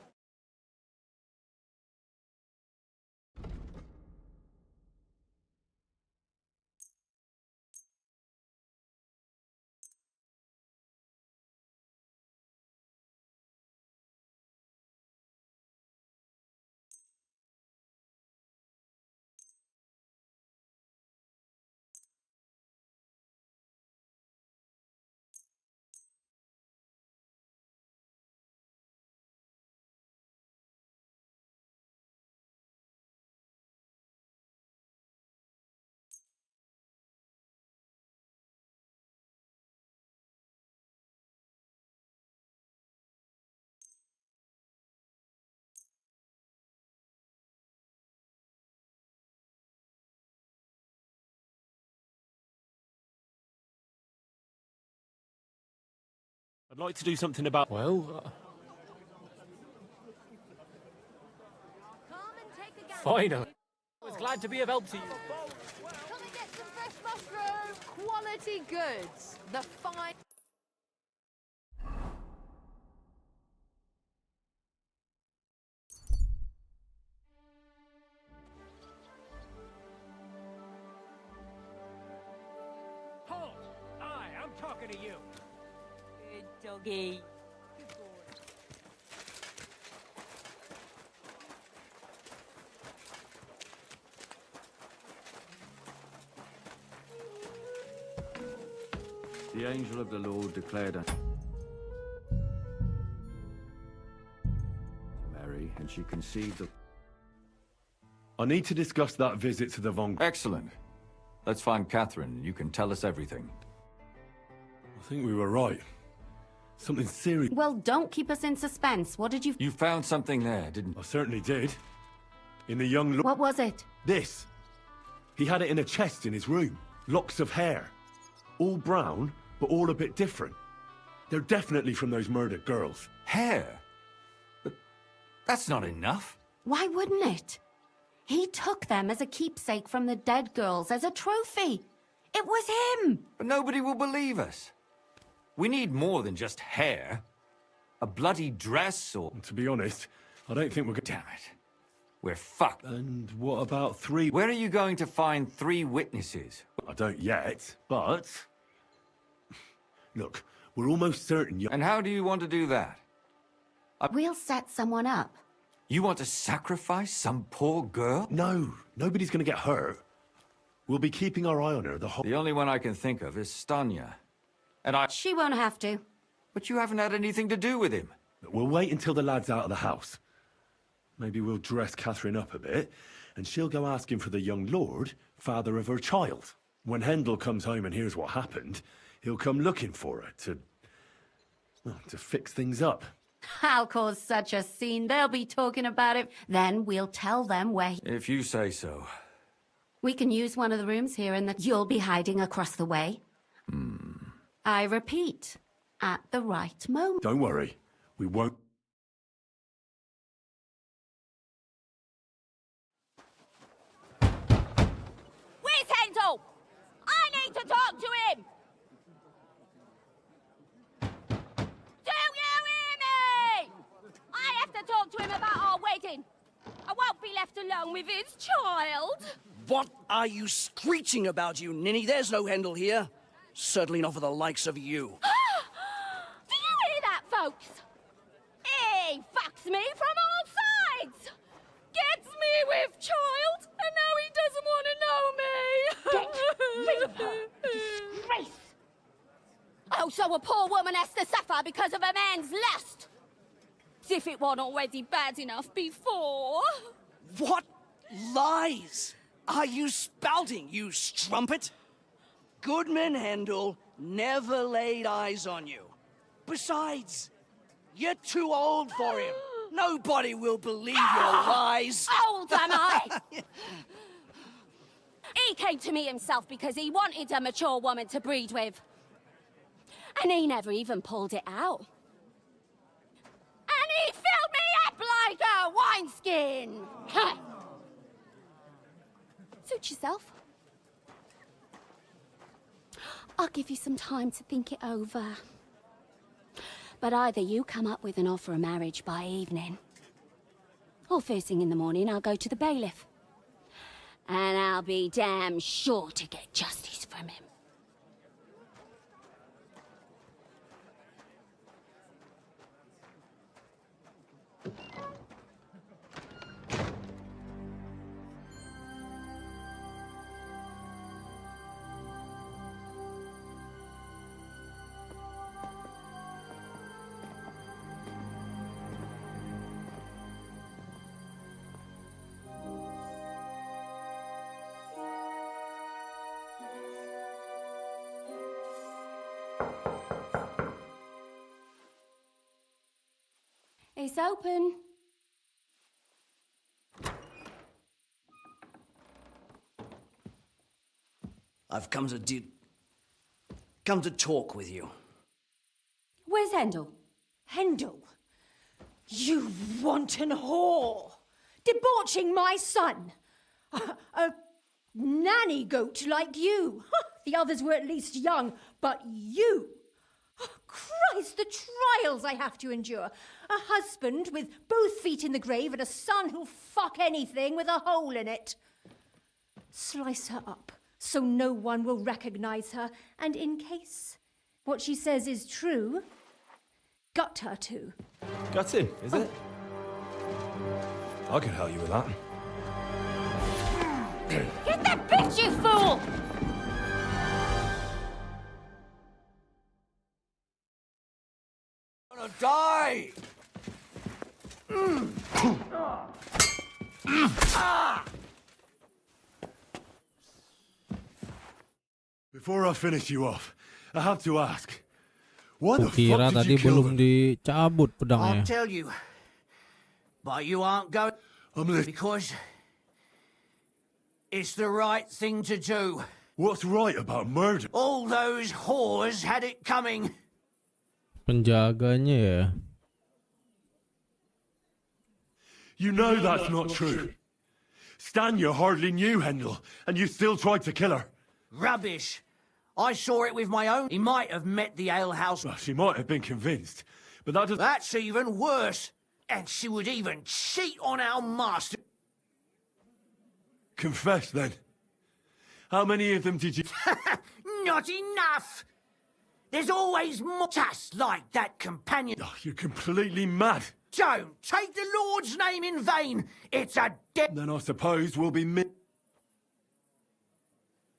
I'd like to do something about... Come and take a gander. Fine. I was glad to be of help to you. Come and get some fresh mushroom. Quality goods. The fine. Halt! I'm talking to you. doggy. The angel of the Lord declared unto Mary, and she conceived of... I need to discuss that visit to the Von... Excellent. Let's find Catherine. You can tell us everything. I think we were right. Something serious. Well, don't keep us in suspense. What did you... You found something there, didn't you? I certainly did. In the young... What was it? This. He had it in a chest in his room. Locks of hair. All brown, but all a bit different. They're definitely from those murdered girls. Hair? But that's not enough. Why wouldn't it? He took them as a keepsake from the dead girls, as a trophy. It was him! But nobody will believe us. We need more than just hair. A bloody dress or... To be honest, I don't think we're going... Damn it. We're fucked. And what about 3... Where are you going to find 3 witnesses? I don't yet, but... Look, we're almost certain you... And how do you want to do that? We'll set someone up. You want to sacrifice some poor girl? No, nobody's going to get hurt. We'll be keeping our eye on her the whole... The only one I can think of is Stanya. And She won't have to. But you haven't had anything to do with him. We'll wait until the lad's out of the house. Maybe we'll dress Catherine up a bit, and she'll go asking for the young lord, father of her child. When Hendel comes home and hears what happened, he'll come looking for her to fix things up. I'll cause such a scene, they'll be talking about it. Then we'll tell them where... If you say so. We can use one of the rooms here and that you'll be hiding across the way. I repeat, at the right moment. Don't worry, we won't... Where's Hendel? I need to talk to him! Do you hear me? I have to talk to him about our wedding. I won't be left alone with his child. What are you screeching about, you ninny? There's no Hendel here. Certainly not for the likes of you. Do you hear that, folks? He fucks me from all sides. Gets me with child, and now he doesn't want to know me. Get rid of her. Disgrace. Oh, so a poor woman has to suffer because of a man's lust. As if it wasn't already bad enough before. What lies are you spouting, you strumpet? Goodman Hendel never laid eyes on you. Besides, you're too old for him. Nobody will believe your lies. Old am I? He came to me himself because he wanted a mature woman to breed with. And he never even pulled it out. And he filled me up like a wineskin. Suit yourself. I'll give you some time to think it over. But either you come up with an offer of marriage by evening, or first thing in the morning I'll go to the bailiff. And I'll be damn sure to get justice from him. It's open. I've come to talk with you. Where's Hendel? Hendel? You wanton whore! Debauching my son! A nanny goat like you! The others were at least young, but you! Christ, the trials I have to endure. A husband with both feet in the grave and a son who'll fuck anything with a hole in it. Slice her up so no one will recognize her, and in case what she says is true, gut her too. Gutting, is it? I can help you with that. Get that bitch, you fool! Gonna die! Before I finish you off, I have to ask, why the Kira fuck did tadi you kill belum them? dicabut I'll pedangnya. tell you. But you aren't going because it's the right thing to do. What's right about murder? All those whores had it coming. Penjaganya ya. You know that's not true. Stan, you hardly knew Hendel, and you still tried to kill her. Rubbish. I saw it with my own. He might have met the alehouse. Well, she might have been convinced, but that doesn't... That's even worse. And she would even cheat on our master. Confess, then. How many of them did you... Not enough. There's always more. Just like that companion. Oh, you're completely mad. Don't take the Lord's name in vain. It's a debt. Then I suppose we'll be...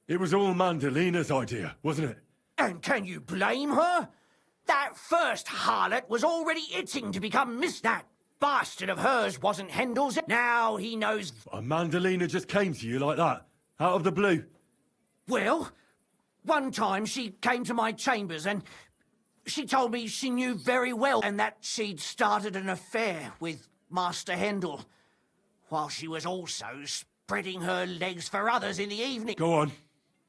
It was all Mandalina's idea, wasn't it? And can you blame her? That first harlot was already itching to become Miss. That bastard of hers wasn't Hendel's. Now he knows. Mandalina just came to you like that, out of the blue. Well, one time she came to my chambers and she told me she knew very well and that she'd started an affair with Master Hendel, while she was also spreading her legs for others in the evening. Go on.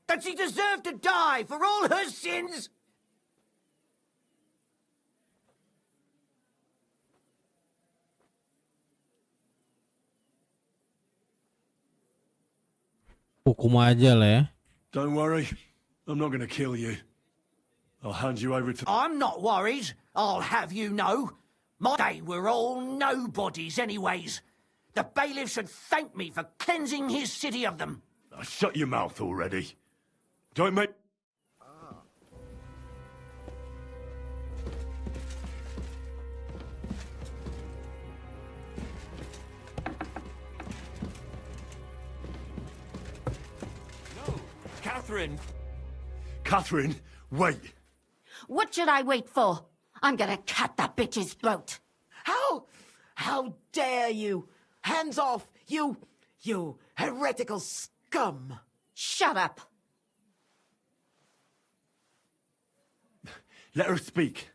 That she deserved to die for all her sins. Hukum aja lah ya. Don't worry, I'm not going to kill you. I'll hand you over to... I'm not worried, I'll have you know. They were all nobodies anyways. The bailiff should thank me for cleansing his city of them. Shut your mouth already. Don't make... Catherine! Catherine, wait! What should I wait for? I'm gonna cut that bitch's throat. How dare you? Hands off, you heretical scum! Shut up! Let her speak.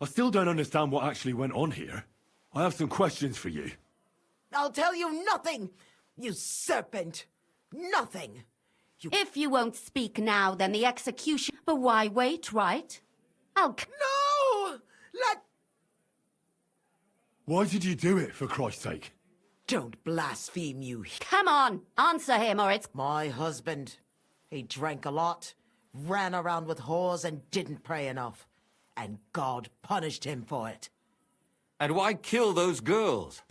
I still don't understand what actually went on here. I have some questions for you. I'll tell you nothing, you serpent! Nothing! If you won't speak now, then the execution... But why wait, right? No! Why did you do it, for Christ's sake? Don't blaspheme, you... Come on, answer him or it's... My husband. He drank a lot, ran around with whores and didn't pray enough. And God punished him for it. And why kill those girls?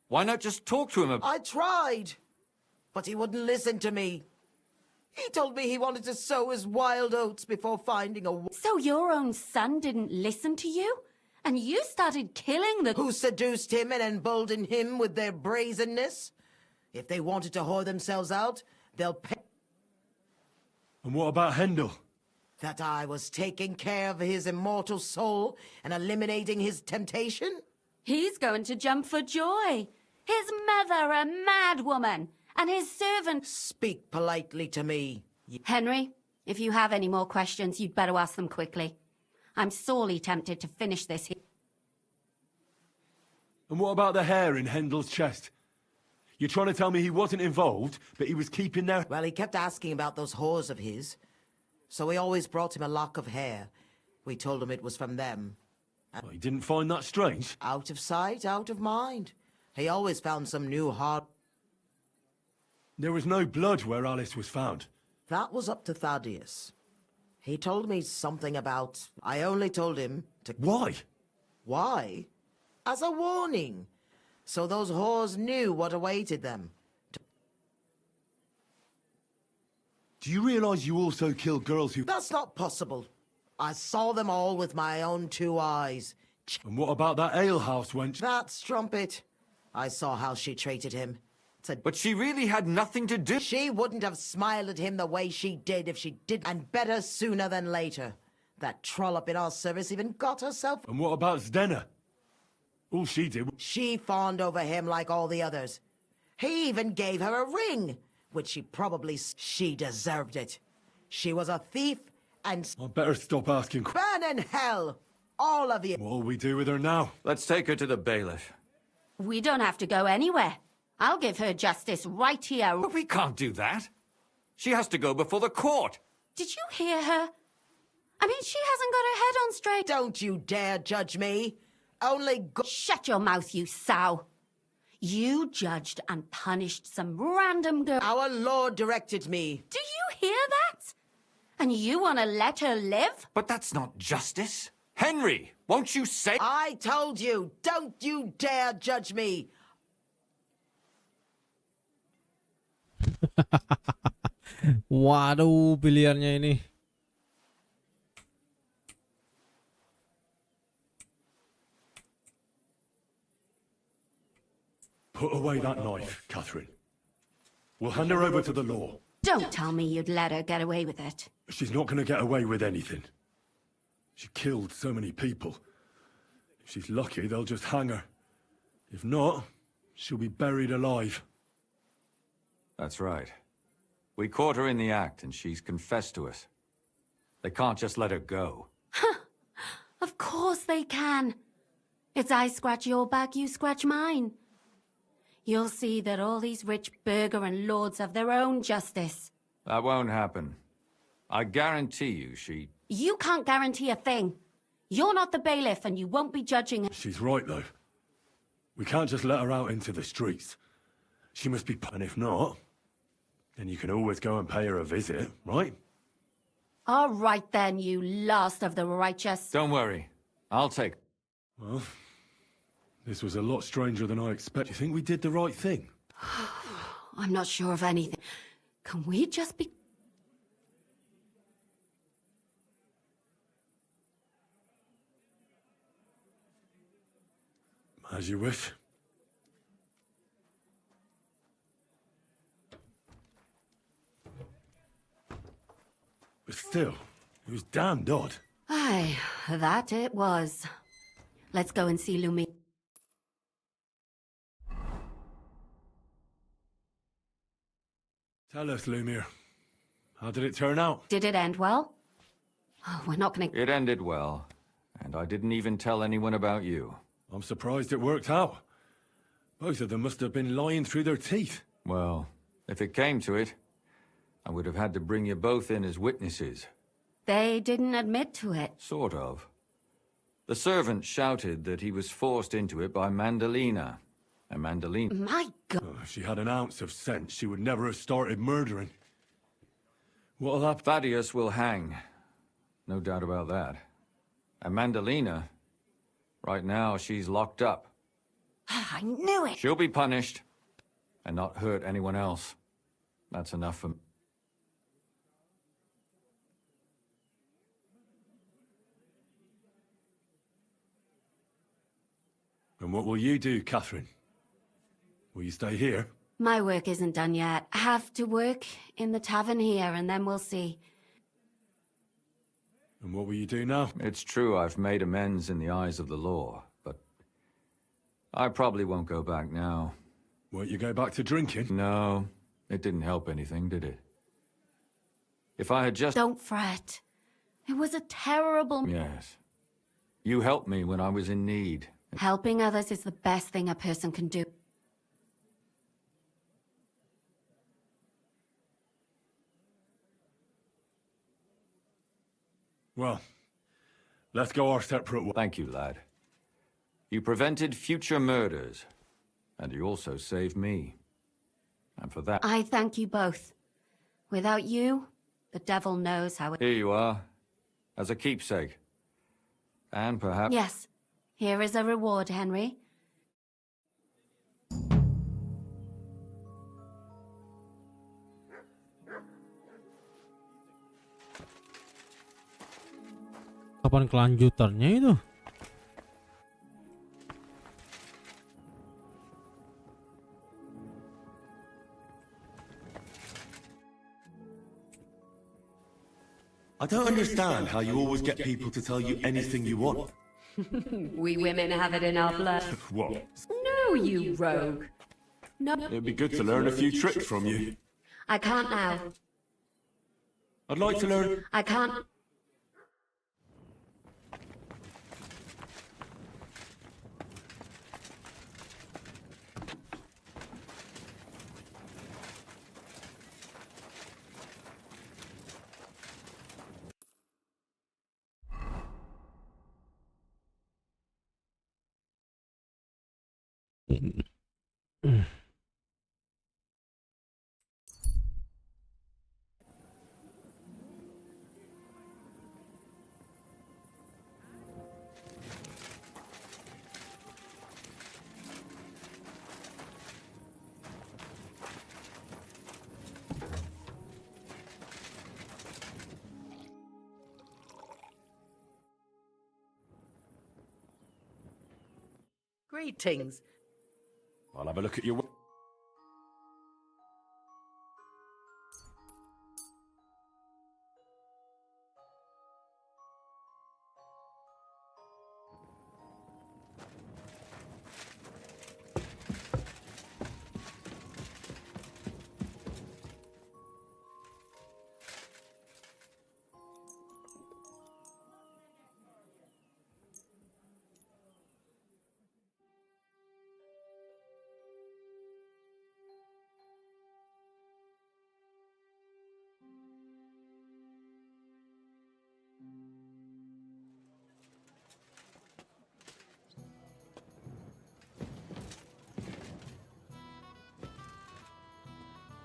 Why not just talk to him about... I tried, but he wouldn't listen to me. He told me he wanted to sow his wild oats before finding a... So your own son didn't listen to you? And you started killing the... Who seduced him and emboldened him with their brazenness? If they wanted to whore themselves out, they'll pay... And what about Hendel? That I was taking care of his immortal soul and eliminating his temptation? He's going to jump for joy. His mother, a mad woman, and his servant... Speak politely to me. Henry, if you have any more questions, you'd better ask them quickly. I'm sorely tempted to finish this here. And what about the hair in Hendel's chest? You're trying to tell me he wasn't involved, but he was keeping their... Well, he kept asking about those whores of his. So we always brought him a lock of hair. We told him it was from them. Well, he didn't find that strange? Out of sight, out of mind. He always found some new hard... There was no blood where Alice was found. That was up to Thaddeus. He told me something about... I only told him to... Why? Why? As a warning. So those whores knew what awaited them. Do you realize you also killed girls who... That's not possible. I saw them all with my own 2 eyes. And what about that alehouse wench? That strumpet. I saw how she treated him. But she really had nothing to do. She wouldn't have smiled at him the way she did if she did, and better sooner than later. That trollop in our service even got herself. And what about Zdenna? All she did. She fawned over him like all the others. He even gave her a ring, which she deserved it. She was a thief, and I better stop asking. Burn in hell, all of you. What'll we do with her now? Let's take her to the bailiff. We don't have to go anywhere. I'll give her justice right here. But we can't do that. She has to go before the court. Did you hear her? I mean, she hasn't got her head on straight. Don't you dare judge me. Only Shut your mouth, you sow. You judged and punished some random girl. Our Lord directed me. Do you hear that? And you want to let her live? But that's not justice. Henry, won't you say... I told you, don't you dare judge me. Waduh, pilihannya ini. Put away that knife, Catherine. We'll hand her over to the law. Don't tell me you'd let her get away with it. She's not going to get away with anything. She killed so many people. If she's lucky, they'll just hang her. If not, she'll be buried alive. That's right. We caught her in the act, and she's confessed to us. They can't just let her go. Of course they can. It's I scratch your back, you scratch mine. You'll see that all these rich burgher and lords have their own justice. That won't happen. I guarantee you she... You can't guarantee a thing. You're not the bailiff, and you won't be judging her. She's right, though. We can't just let her out into the streets. She must be... And if not, then you can always go and pay her a visit, right? All right then, you last of the righteous. Don't worry. I'll take... Well, this was a lot stranger than I expected. You think we did the right thing? I'm not sure of anything. Can we just be... As you wish. But still, it was damned odd. Aye, that it was. Let's go and see Lumi. Tell us, Lumiere. How did it turn out? Did it end well? Oh, we're not gonna... It ended well, and I didn't even tell anyone about you. I'm surprised it worked out. Both of them must have been lying through their teeth. Well, if it came to it, I would have had to bring you both in as witnesses. They didn't admit to it. Sort of. The servant shouted that he was forced into it by Mandalina. And Mandalina... My God. Oh, if she had an ounce of sense, she would never have started murdering. What'll happen? Thaddeus will hang. No doubt about that. And Mandalina... Right now, she's locked up. I knew it! She'll be punished. And not hurt anyone else. That's enough for... And what will you do, Catherine? Will you stay here? My work isn't done yet. I have to work in the tavern here, and then we'll see. And what will you do now? It's true I've made amends in the eyes of the law, but... I probably won't go back now. Won't you go back to drinking? No, it didn't help anything, did it? If I had just... Don't fret. It was a terrible... Yes. You helped me when I was in need. Helping others is the best thing a person can do. Well, let's go our separate ways. Thank you, lad. You prevented future murders, and you also saved me. And for that... I thank you both. Without you, the devil knows how it... Here you are, as a keepsake. And perhaps... Yes. Here is a reward, Henry. Kapan kelanjutannya itu? I don't understand how you always get people to tell you anything you want. We women have it in our blood. What? No, you rogue. No. It'd be good to learn a few tricks from you. I can't now. I'd like to learn. I can't. Greetings. I'll have a look at your...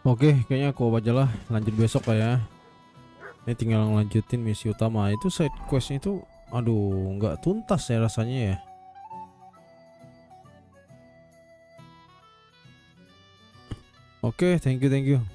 Oke, kayaknya aku aja lah, lanjut besok lah ya. Ini tinggal ngelanjutin misi utama. Itu side quest itu, aduh, nggak tuntas ya rasanya ya. Oke, thank you.